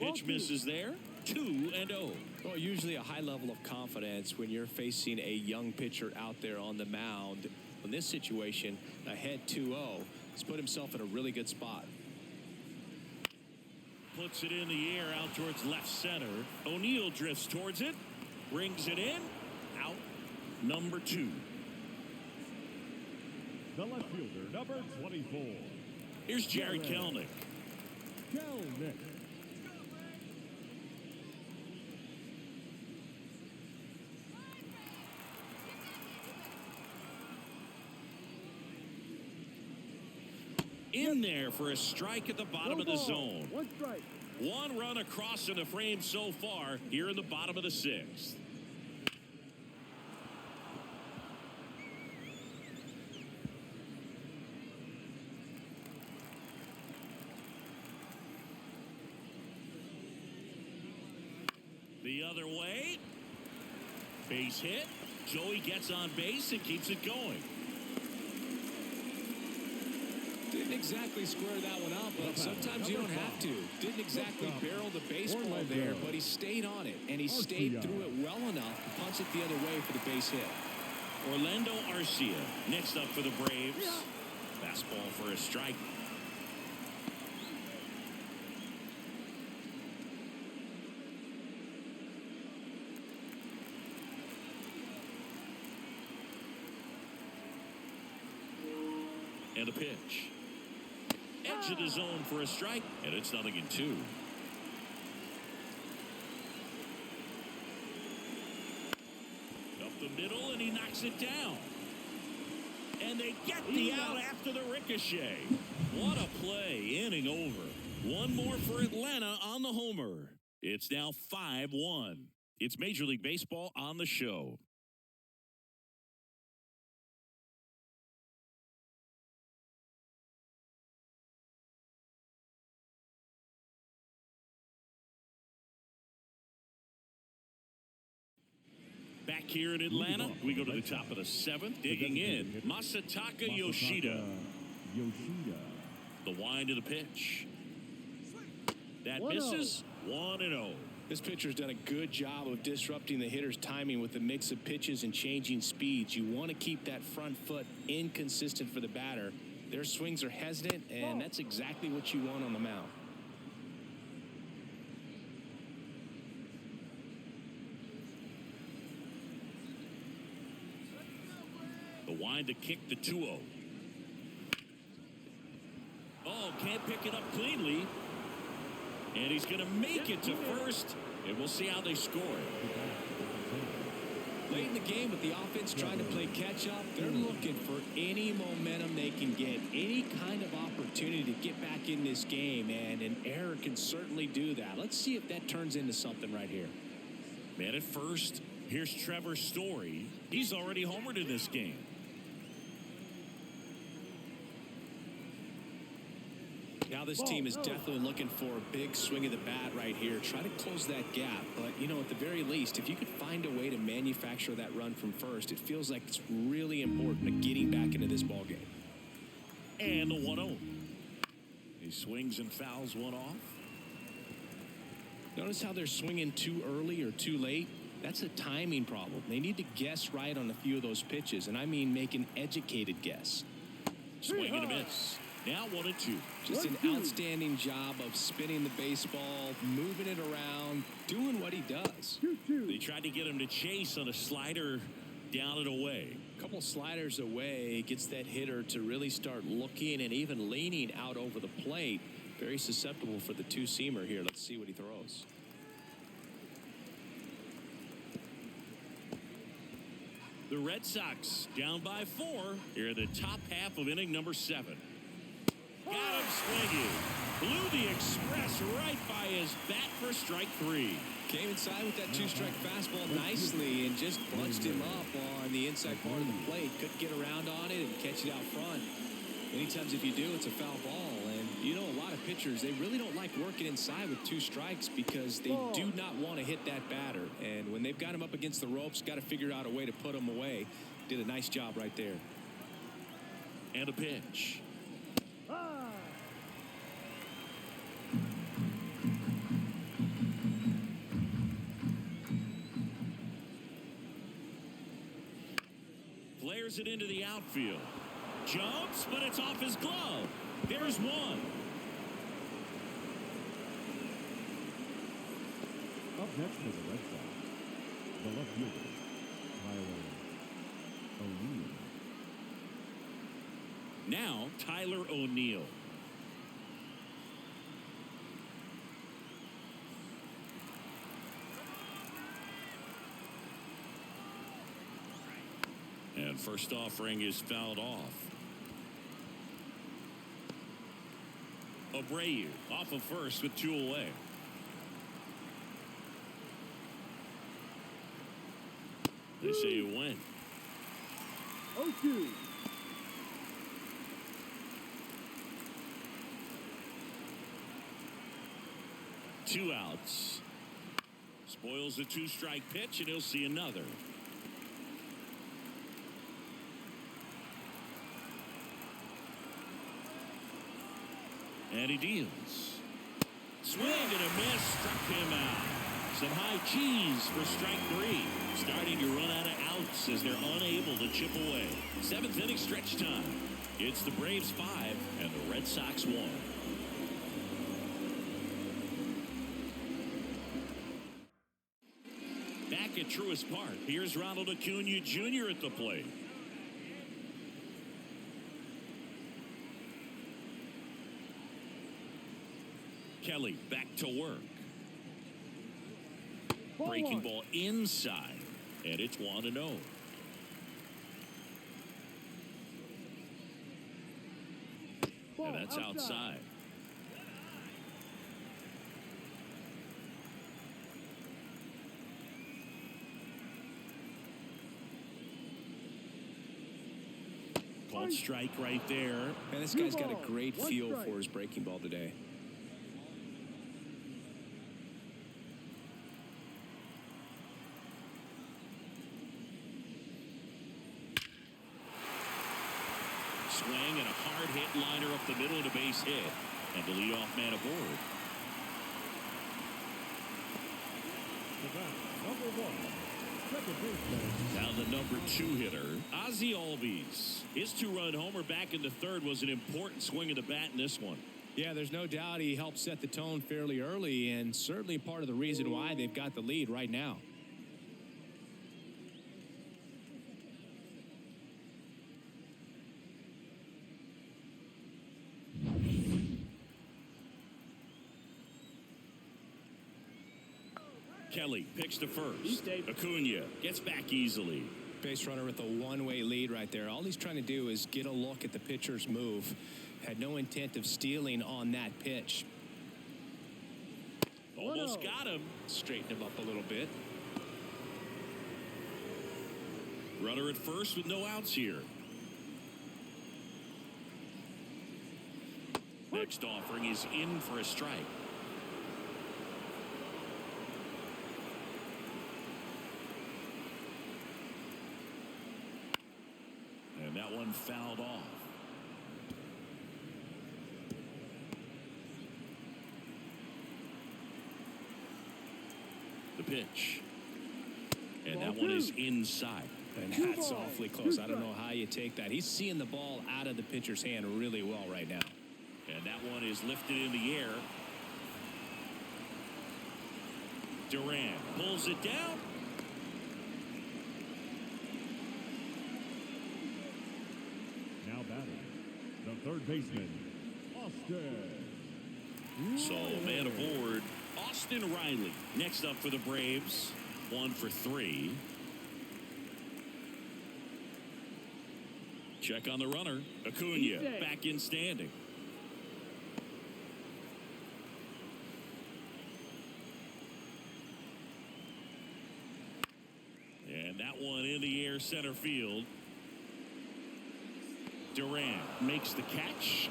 Pitch misses there. 2-0. Well, usually a high level of confidence when you're facing a young pitcher out there on the mound. In this situation, ahead 2-0, he's put himself in a really good spot. Puts it in the air out towards left center. O'Neill drifts towards it. Brings it in. Out. Number 2. The left fielder, number 24. Here's Jared Kelenic. Kelenic. In there for a strike at the bottom of the zone. 1 strike. 1 run across in the frame so far here in the bottom of the 6th. The other way. Base hit. Joey gets on base and keeps it going. Didn't exactly square that one out, but sometimes you don't have to. Didn't exactly barrel the baseball there, but he stayed on it, and he stayed through it well enough to punch it the other way for the base hit. Orlando Arcia next up for the Braves. Fastball for a strike. And a pitch. Edge of the zone for a strike, and it's 0-2. Up the middle, and he knocks it down. And they get the out after the ricochet. What a play, inning over. 1 more for Atlanta on the homer. It's now 5-1. It's Major League Baseball on the show. Back here in Atlanta, we go to the top of the 7th. Digging in, Masataka Yoshida. The wind of the pitch. That 1-0. misses. 1-0. This pitcher's done a good job of disrupting the hitter's timing with a mix of pitches and changing speeds. You want to keep that front foot inconsistent for the batter. Their swings are hesitant, and that's exactly what you want on the mound. The wind to kick the 2-0. Oh, can't pick it up cleanly. And he's going to make it to first. And we'll see how they score. Late in the game with the offense trying to play catch up, they're looking for any momentum they can get, any kind of opportunity to get back in this game, and an error can certainly do that. Let's see if that turns into something right here. Man at first, here's Trevor Story. He's already homered in this game. Now this team is definitely looking for a big swing of the bat right here. Try to close that gap. But, you know, at the very least, if you could find a way to manufacture that run from first, it feels like it's really important to getting back into this ballgame. And the 1-0. He swings and fouls one off. Notice how they're swinging too early or too late? That's a timing problem. They need to guess right on a few of those pitches, and I mean make an educated guess. Swing and a miss. Now 1-2. Just an outstanding job of spinning the baseball, moving it around, doing what he does. They tried to get him to chase on a slider down and away. A couple sliders away gets that hitter to really start looking and even leaning out over the plate. Very susceptible for the two-seamer here. Let's see what he throws. The Red Sox down by 4 here in the top half of inning number 7. Got him swinging. Blew the express right by his bat for strike 3. Came inside with that two-strike fastball nicely and just bunched him up on the inside part of the plate. Couldn't get around on it and catch it out front. Many times if you do, it's a foul ball. And you know, a lot of pitchers, they really don't like working inside with 2 strikes because they do not want to hit that batter. And when they've got him up against the ropes, got to figure out a way to put him away. Did a nice job right there. And a pitch. Flares it into the outfield. Jumps, but it's off his glove. There's one. Up next for the Red Sox, the left fielder, Tyler O'Neill. Now, Tyler O'Neill. And first offering is fouled off. Abreu off of first with 2 away. They say you win. 0-2. Two outs. Spoils the 2-strike pitch, and he'll see another. And he deals. Swing and a miss. Struck him out. Some high cheese for strike 3. Starting to run out of outs as they're unable to chip away. 7th inning stretch time. It's the Braves 5 and the Red Sox 1. Back at Truist Park, here's Ronald Acuna Jr. at the plate. Kelly back to work. Breaking ball inside, and it's 1-0. And that's outside. Called strike right there. Man, this guy's got a great feel for his breaking ball today. Swing and a hard hit liner up the middle and a base hit. And the leadoff man aboard. Number 1, second baseman. Now the number 2 hitter, Ozzie Albies. His 2-run homer back in the third was an important swing of the bat in this one. Yeah, there's no doubt he helped set the tone fairly early, and certainly part of the reason why they've got the lead right now. Kelly picks to first. Acuna gets back easily. Base runner with a one-way lead right there. All he's trying to do is get a look at the pitcher's move. Had no intent of stealing on that pitch. Almost got him. Straighten him up a little bit. Runner at first with no outs here. Next offering is in for a strike. And that one fouled off. The pitch. And that one is inside. And that's awfully close. I don't know how you take that. He's seeing the ball out of the pitcher's hand really well right now. And that one is lifted in the air. Duran pulls it down. Now batting, the third baseman, Austin. So man aboard, Austin Riley. Next up for the Braves, 1 for 3. Check on the runner. Acuna back in standing. And that one in the air center field. Duran makes the catch.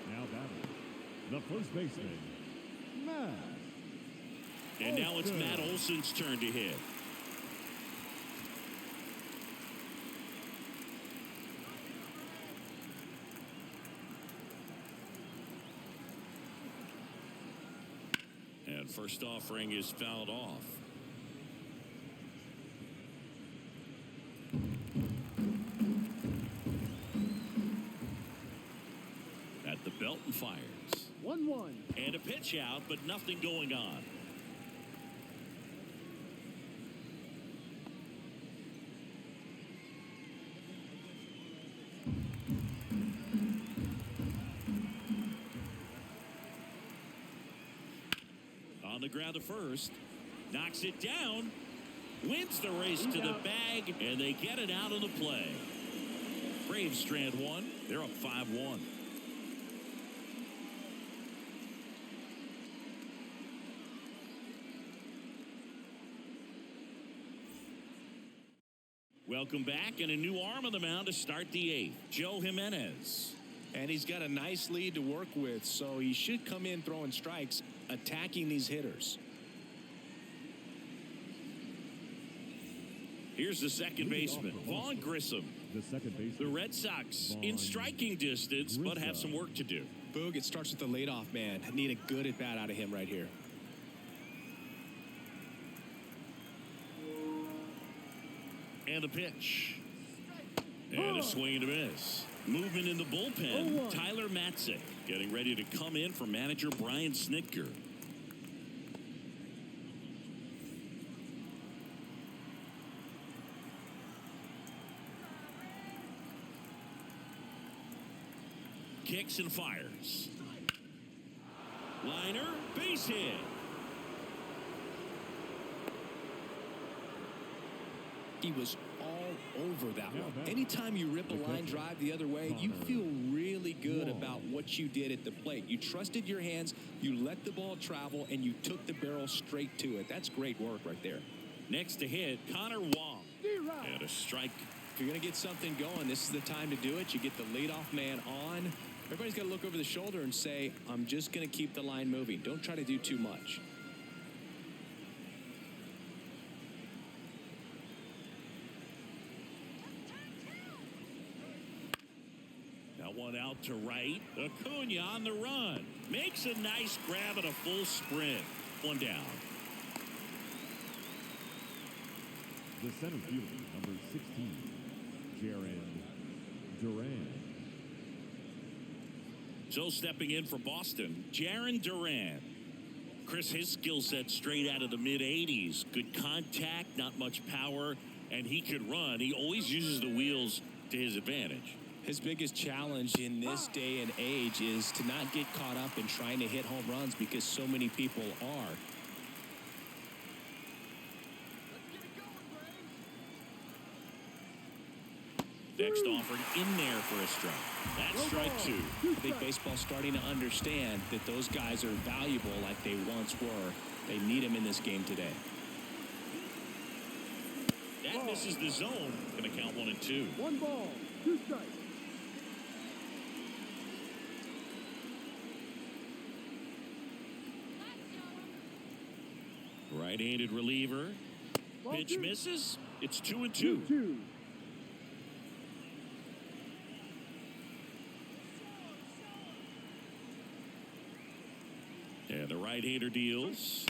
Now batting, the first baseman, Matt. And now it's Matt Olson's turn to hit. And first offering is fouled off. At the belt and fires. 1-1. And a pitch out, but nothing going on. On the ground to first. Knocks it down. Wins the race to the bag, and they get it out of the play. Braves strand 1. They're up 5-1. Welcome back, and a new arm on the mound to start the 8th. Joe Jimenez. And he's got a nice lead to work with, so he should come in throwing strikes, attacking these hitters. Here's the second baseman, Vaughn Grissom. The second baseman. The Red Sox in striking distance, but have some work to do. Boog, it starts with the leadoff man. I need a good at-bat out of him right here. And the pitch. And a swing and a miss. Movement in the bullpen. Tyler Matzik getting ready to come in for manager Brian Snitker. Kicks and fires. Liner, base hit. He was all over that one. Anytime you rip a line drive the other way, you feel really good about what you did at the plate. You trusted your hands, you let the ball travel, and you took the barrel straight to it. That's great work right there. Next to hit, Connor Wong. And a strike. If you're going to get something going, this is the time to do it. You get the leadoff man on. Everybody's got to look over the shoulder and say, I'm just going to keep the line moving. Don't try to do too much. One out to right. Acuna on the run. Makes a nice grab at a full sprint. One down. The center fielder, number 16, Jaron Duran. So stepping in for Boston, Jaron Duran. Chris, his skill set straight out of the mid-80s. Good contact, not much power, and he could run. He always uses the wheels to his advantage. His biggest challenge in this day and age is to not get caught up in trying to hit home runs because so many people are. Next offering in there for a strike. That's strike two. I think baseball's starting to understand that those guys are valuable like they once were. They need them in this game today. That misses the zone. Going to count 1-2. 1 ball, 2 strikes. Right-handed reliever. Pitch misses. It's 2-2. 2-2. And the right-hander deals.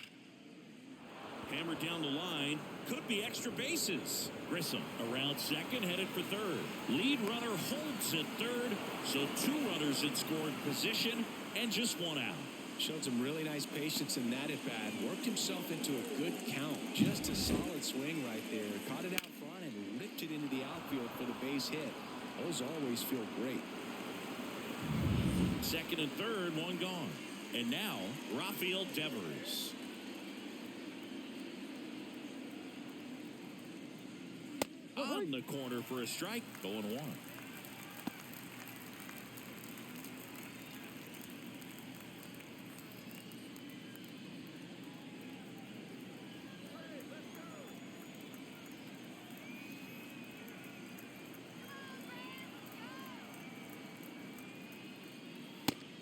Hammered down the line. Could be extra bases. Grissom around second, headed for third. Lead runner holds at third. So 2 runners in scoring position and just 1 out. Showed some really nice patience in that at-bat. Worked himself into a good count. Just a solid swing right there. Caught it out front and ripped it into the outfield for the base hit. Those always feel great. Second and third, 1 gone. And now, Rafael Devers. On the corner for a strike, going 1.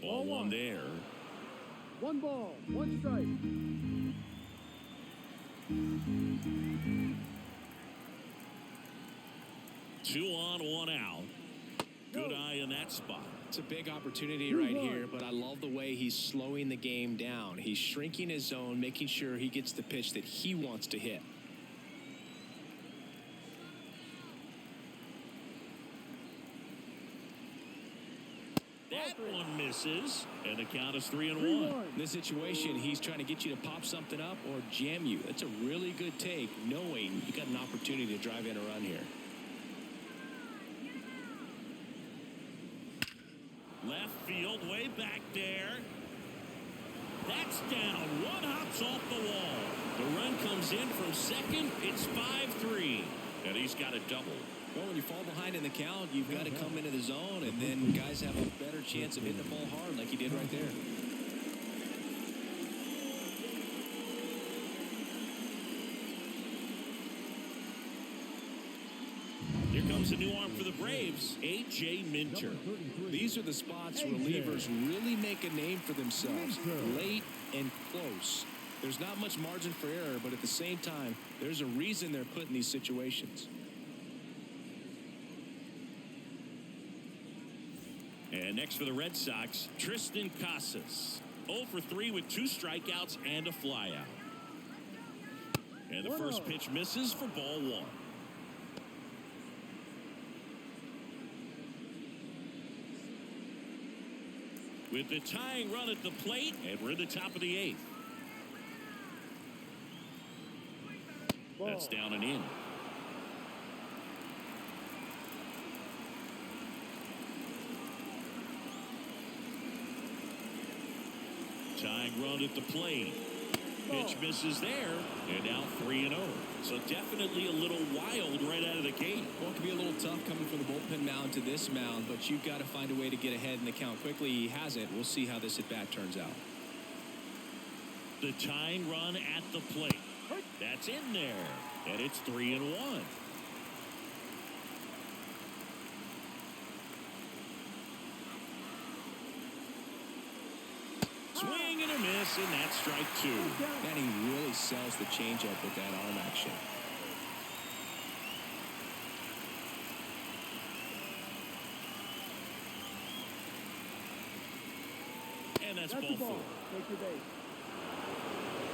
Ball 1 there. 1 ball, 1 strike. Two on, 1 out. Good eye in that spot. It's a big opportunity right here, but I love the way he's slowing the game down. He's shrinking his zone, making sure he gets the pitch that he wants to hit. That one misses, and the count is 3-1. In this situation, he's trying to get you to pop something up or jam you. That's a really good take, knowing you got an opportunity to drive in a run here. Left field, way back there. That's down. 1 hops off the wall. The run comes in from second. It's 5-3, and he's got a double. Well, when you fall behind in the count, you've got to come into the zone, and then guys have a better chance of hitting the ball hard like he did right there. Here comes a new arm for the Braves, A.J. Minter. These are the spots relievers really make a name for themselves, late and close. There's not much margin for error, but at the same time, there's a reason they're put in these situations. And next for the Red Sox, Tristan Casas. 0 for 3 with 2 strikeouts and a flyout. And the first pitch misses for ball 1. With the tying run at the plate, and we're in the top of the 8th. That's down and in. Tying run at the plate. Pitch misses there, and now 3-0. So definitely a little wild right out of the gate. Well, it can be a little tough coming from the bullpen mound to this mound, but you've got to find a way to get ahead in the count quickly. He hasn't. We'll see how this at-bat turns out. The tying run at the plate. That's in there, and it's 3-1. Swing and a miss, and that's strike 2. And he really sells the changeup with that arm action. It's That's ball the ball. 4. Take your base.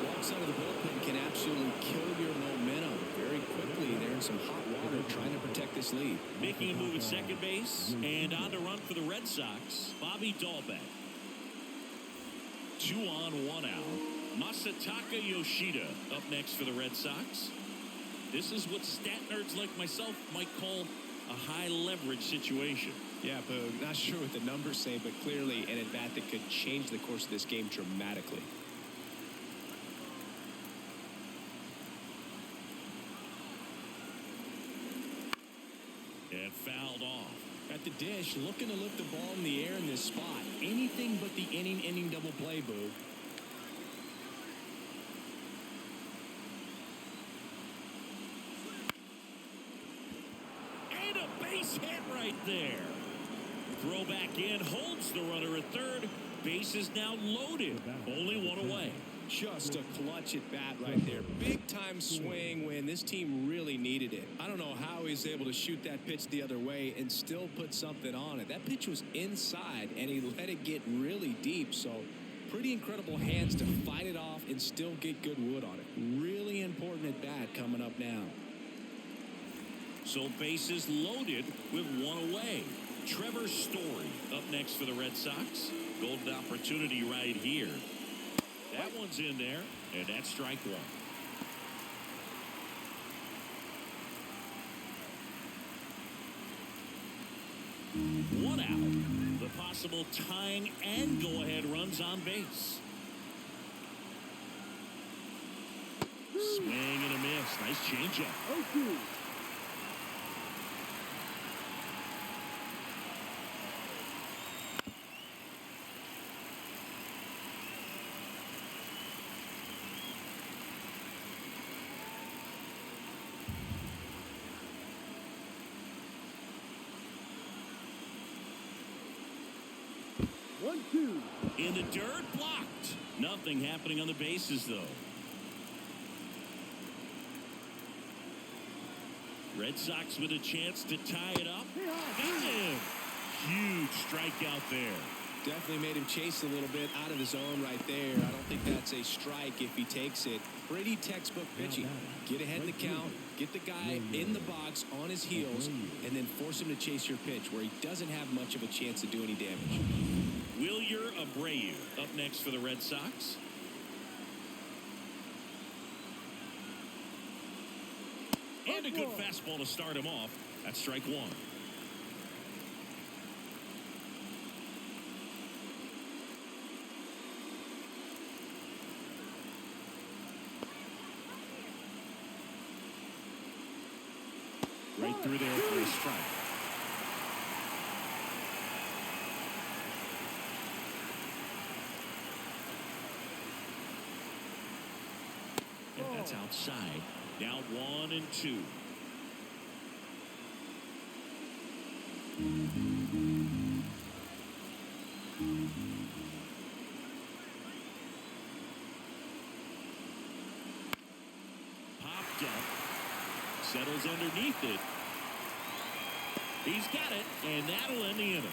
Walks out of the bullpen can absolutely kill your momentum very quickly. They're in some hot water trying to protect this lead. Making a move at second base. And on to run for the Red Sox, Bobby Dahlbeck. 2 on, 1 out. Masataka Yoshida up next for the Red Sox. This is what stat nerds like myself might call a high leverage situation. Yeah, Boog, not sure what the numbers say, but clearly an at-bat that could change the course of this game dramatically. And fouled off. At the dish, looking to lift the ball in the air in this spot. Anything but the inning double play, Boog. And a base hit right there. Throw back in, holds the runner at third. Base is now loaded. Only 1 away. Just a clutch at bat right there. Big time swing when this team really needed it. I don't know how he's able to shoot that pitch the other way and still put something on it. That pitch was inside and he let it get really deep. So pretty incredible hands to fight it off and still get good wood on it. Really important at bat coming up now. So bases loaded with 1 away. Trevor Story up next for the Red Sox. Golden opportunity right here. That one's in there, and that's strike 1. One out. The possible tying and go-ahead runs on base. Swing and a miss. Nice changeup. 0-2. In the dirt, blocked. Nothing happening on the bases, though. Red Sox with a chance to tie it up. Got him. Huge strikeout there. Definitely made him chase a little bit out of his zone right there. I don't think that's a strike if he takes it. Pretty textbook pitching. Get ahead in the count, get the guy in the box on his heels, and then force him to chase your pitch where he doesn't have much of a chance to do any damage. Wilyer Abreu up next for the Red Sox. And a good fastball to start him off. That's strike 1. Right through there for a strike. And that's outside. Now 1-2. Popped up. Settles underneath it. He's got it, and that'll end the inning.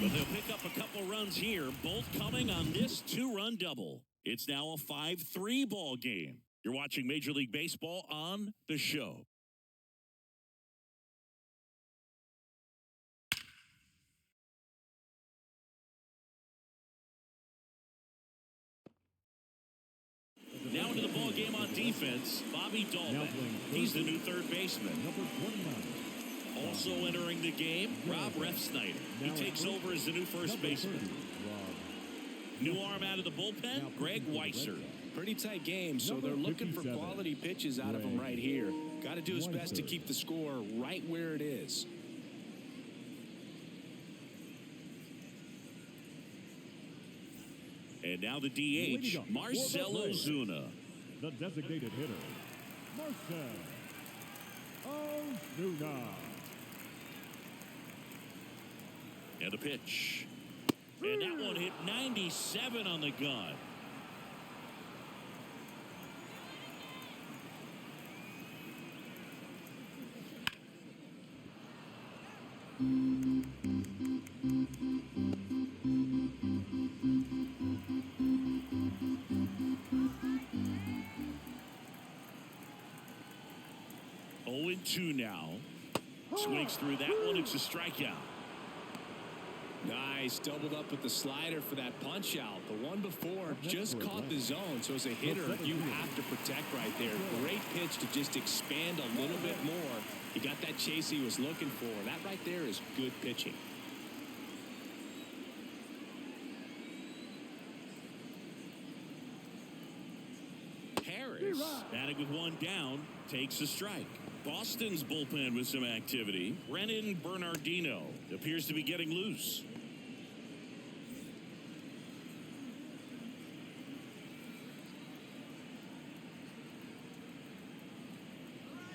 But they'll pick up a couple runs here, both coming on this 2-run double. It's now a 5-3 ball game. You're watching Major League Baseball on The Show. Now into the ball game on defense, Bobby Dahlbeck. He's the new third baseman. Also entering the game, Rob Refsnyder. He takes over as the new first baseman. New arm out of the bullpen, Greg Weisser. Pretty tight game, so they're looking for quality pitches out of him right here. Got to do his best to keep the score right where it is. And now the DH, Marcell Ozuna. The designated hitter, Marcell Ozuna. And the pitch. And that one hit 97 on the gun. 1-2 now. Swings through that one. It's a strikeout. Nice. Doubled up with the slider for that punch out. The one before just caught the zone. So as a hitter, you have to protect right there. Great pitch to just expand a little bit more. He got that chase he was looking for. That right there is good pitching. Harris, batting with one down, takes a strike. Boston's bullpen with some activity. Brennan Bernardino appears to be getting loose.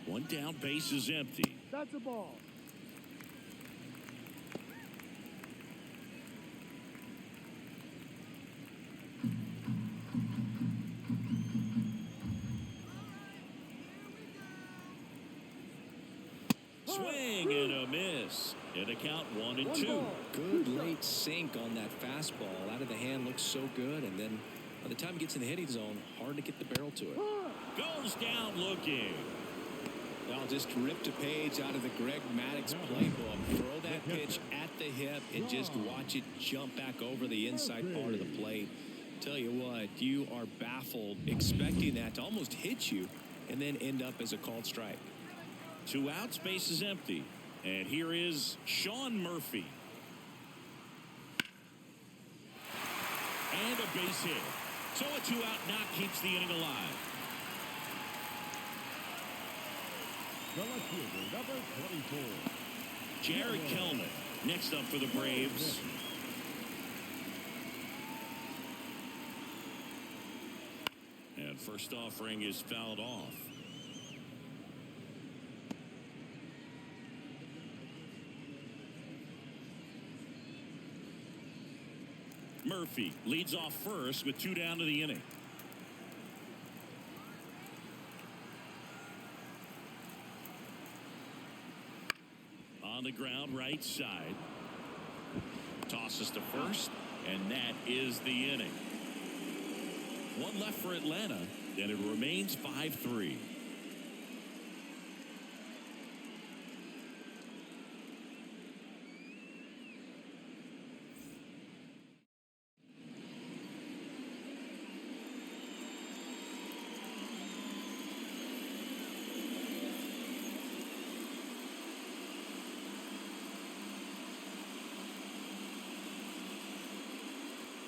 One down, base is empty. That's a ball. Swing and a miss. And a count 1-2. Good late sink on that fastball. Out of the hand, looks so good. And then by the time he gets in the hitting zone, hard to get the barrel to it. Goes down looking. I'll just rip a page out of the Greg Maddux playbook. Throw that pitch at the hip and just watch it jump back over the inside part of the plate. Tell you what, you are baffled expecting that to almost hit you and then end up as a called strike. 2 outs, base is empty. And here is Sean Murphy. And a base hit. So a 2-out knock keeps the inning alive. The left fielder, number 24. Jared Kelman next up for the Braves. And first offering is fouled off. Murphy leads off first with 2 down to the inning. On the ground, right side. Tosses to first, and that is the inning. 1 left for Atlanta, and it remains 5-3.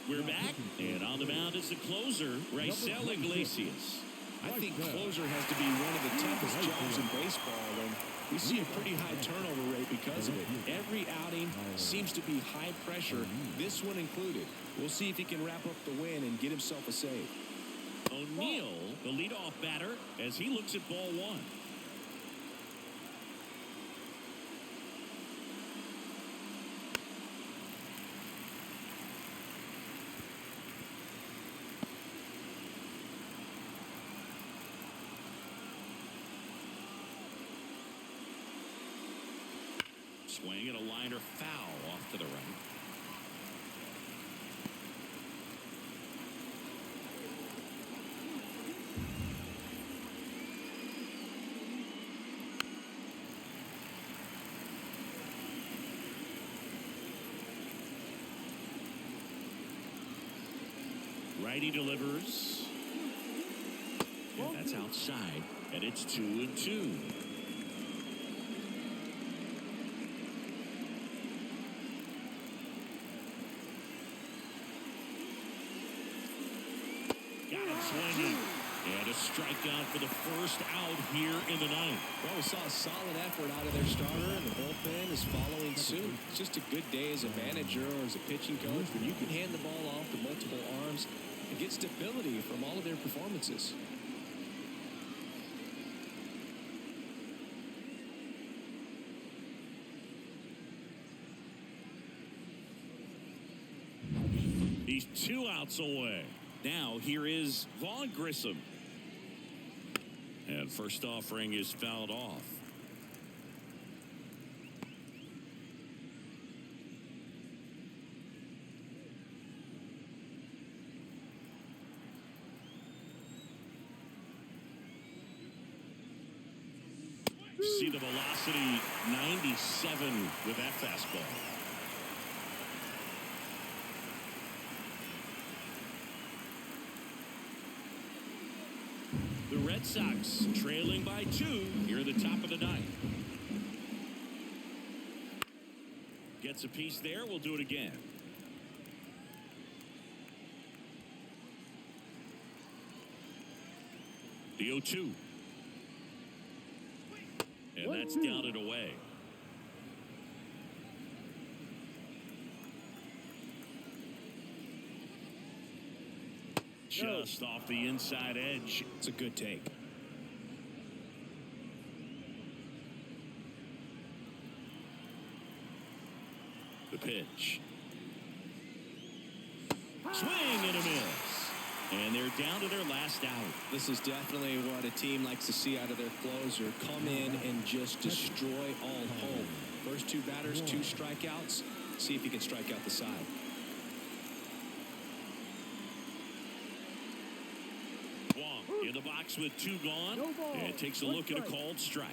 We're back, and on the mound is the closer, Raisel Iglesias. I think closer has to be one of the toughest jobs in baseball, and we see a pretty high turnover rate because of it. Every outing seems to be high pressure, this one included. We'll see if he can wrap up the win and get himself a save. O'Neill, the leadoff batter, as he looks at ball 1. Swing and a liner foul off to the right. Righty delivers. And that's outside, and it's 2-2. Swinging. And a strikeout for the first out here in the ninth. Well, we saw a solid effort out of their starter, and the bullpen is following suit. It's just a good day as a manager or as a pitching coach when you can hand the ball off to multiple arms and get stability from all of their performances. He's 2 outs away. Now here is Vaughn Grissom. And first offering is fouled off. See the velocity 97 with that fastball. The Red Sox trailing by 2 here at the top of the ninth. Gets a piece there. We'll do it again. The 0-2. And that's down and away. Just off the inside edge. It's a good take. The pitch. Swing and a miss. And they're down to their last out. This is definitely what a team likes to see out of their closer. Come in and just destroy all hope. First 2 batters, 2 strikeouts. See if he can strike out the side. Wong in the box with 2 gone. And takes a look at a called strike.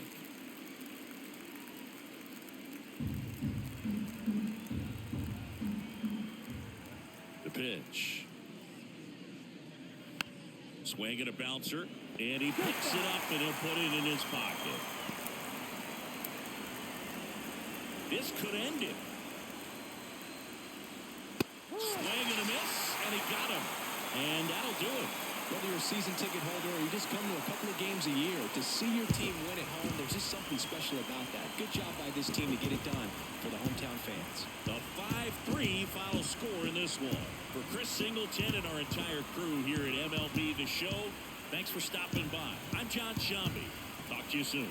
The pitch. Swing and a bouncer, and he picks it up and he'll put it in his pocket. This could end it. Swing and a miss, and he got him. And that'll do it. Whether you're a season ticket holder or you just come to a couple of games a year, to see your team win at home, there's just something special about that. Good job by this team to get it done for the hometown fans. The 5-3 final score in this one. For Chris Singleton and our entire crew here at MLB The Show, thanks for stopping by. I'm John Shambi. Talk to you soon.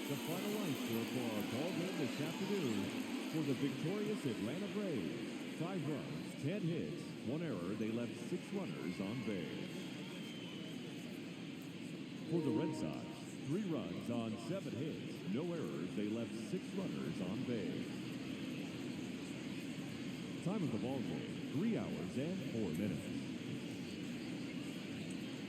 The final line score for our ball game this afternoon for the victorious Atlanta Braves. 5 runs, 10 hits, 1 error. They left 6 runners on base. For the Red Sox, 3 runs on 7 hits, no errors. They left 6 runners on base. Time of the ball game, 3 hours and 4 minutes.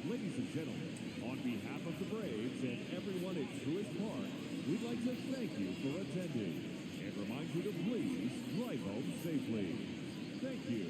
Ladies and gentlemen, on behalf of the Braves and everyone at Truist Park, we'd like to thank you for attending and remind you to please drive home safely. Thank you.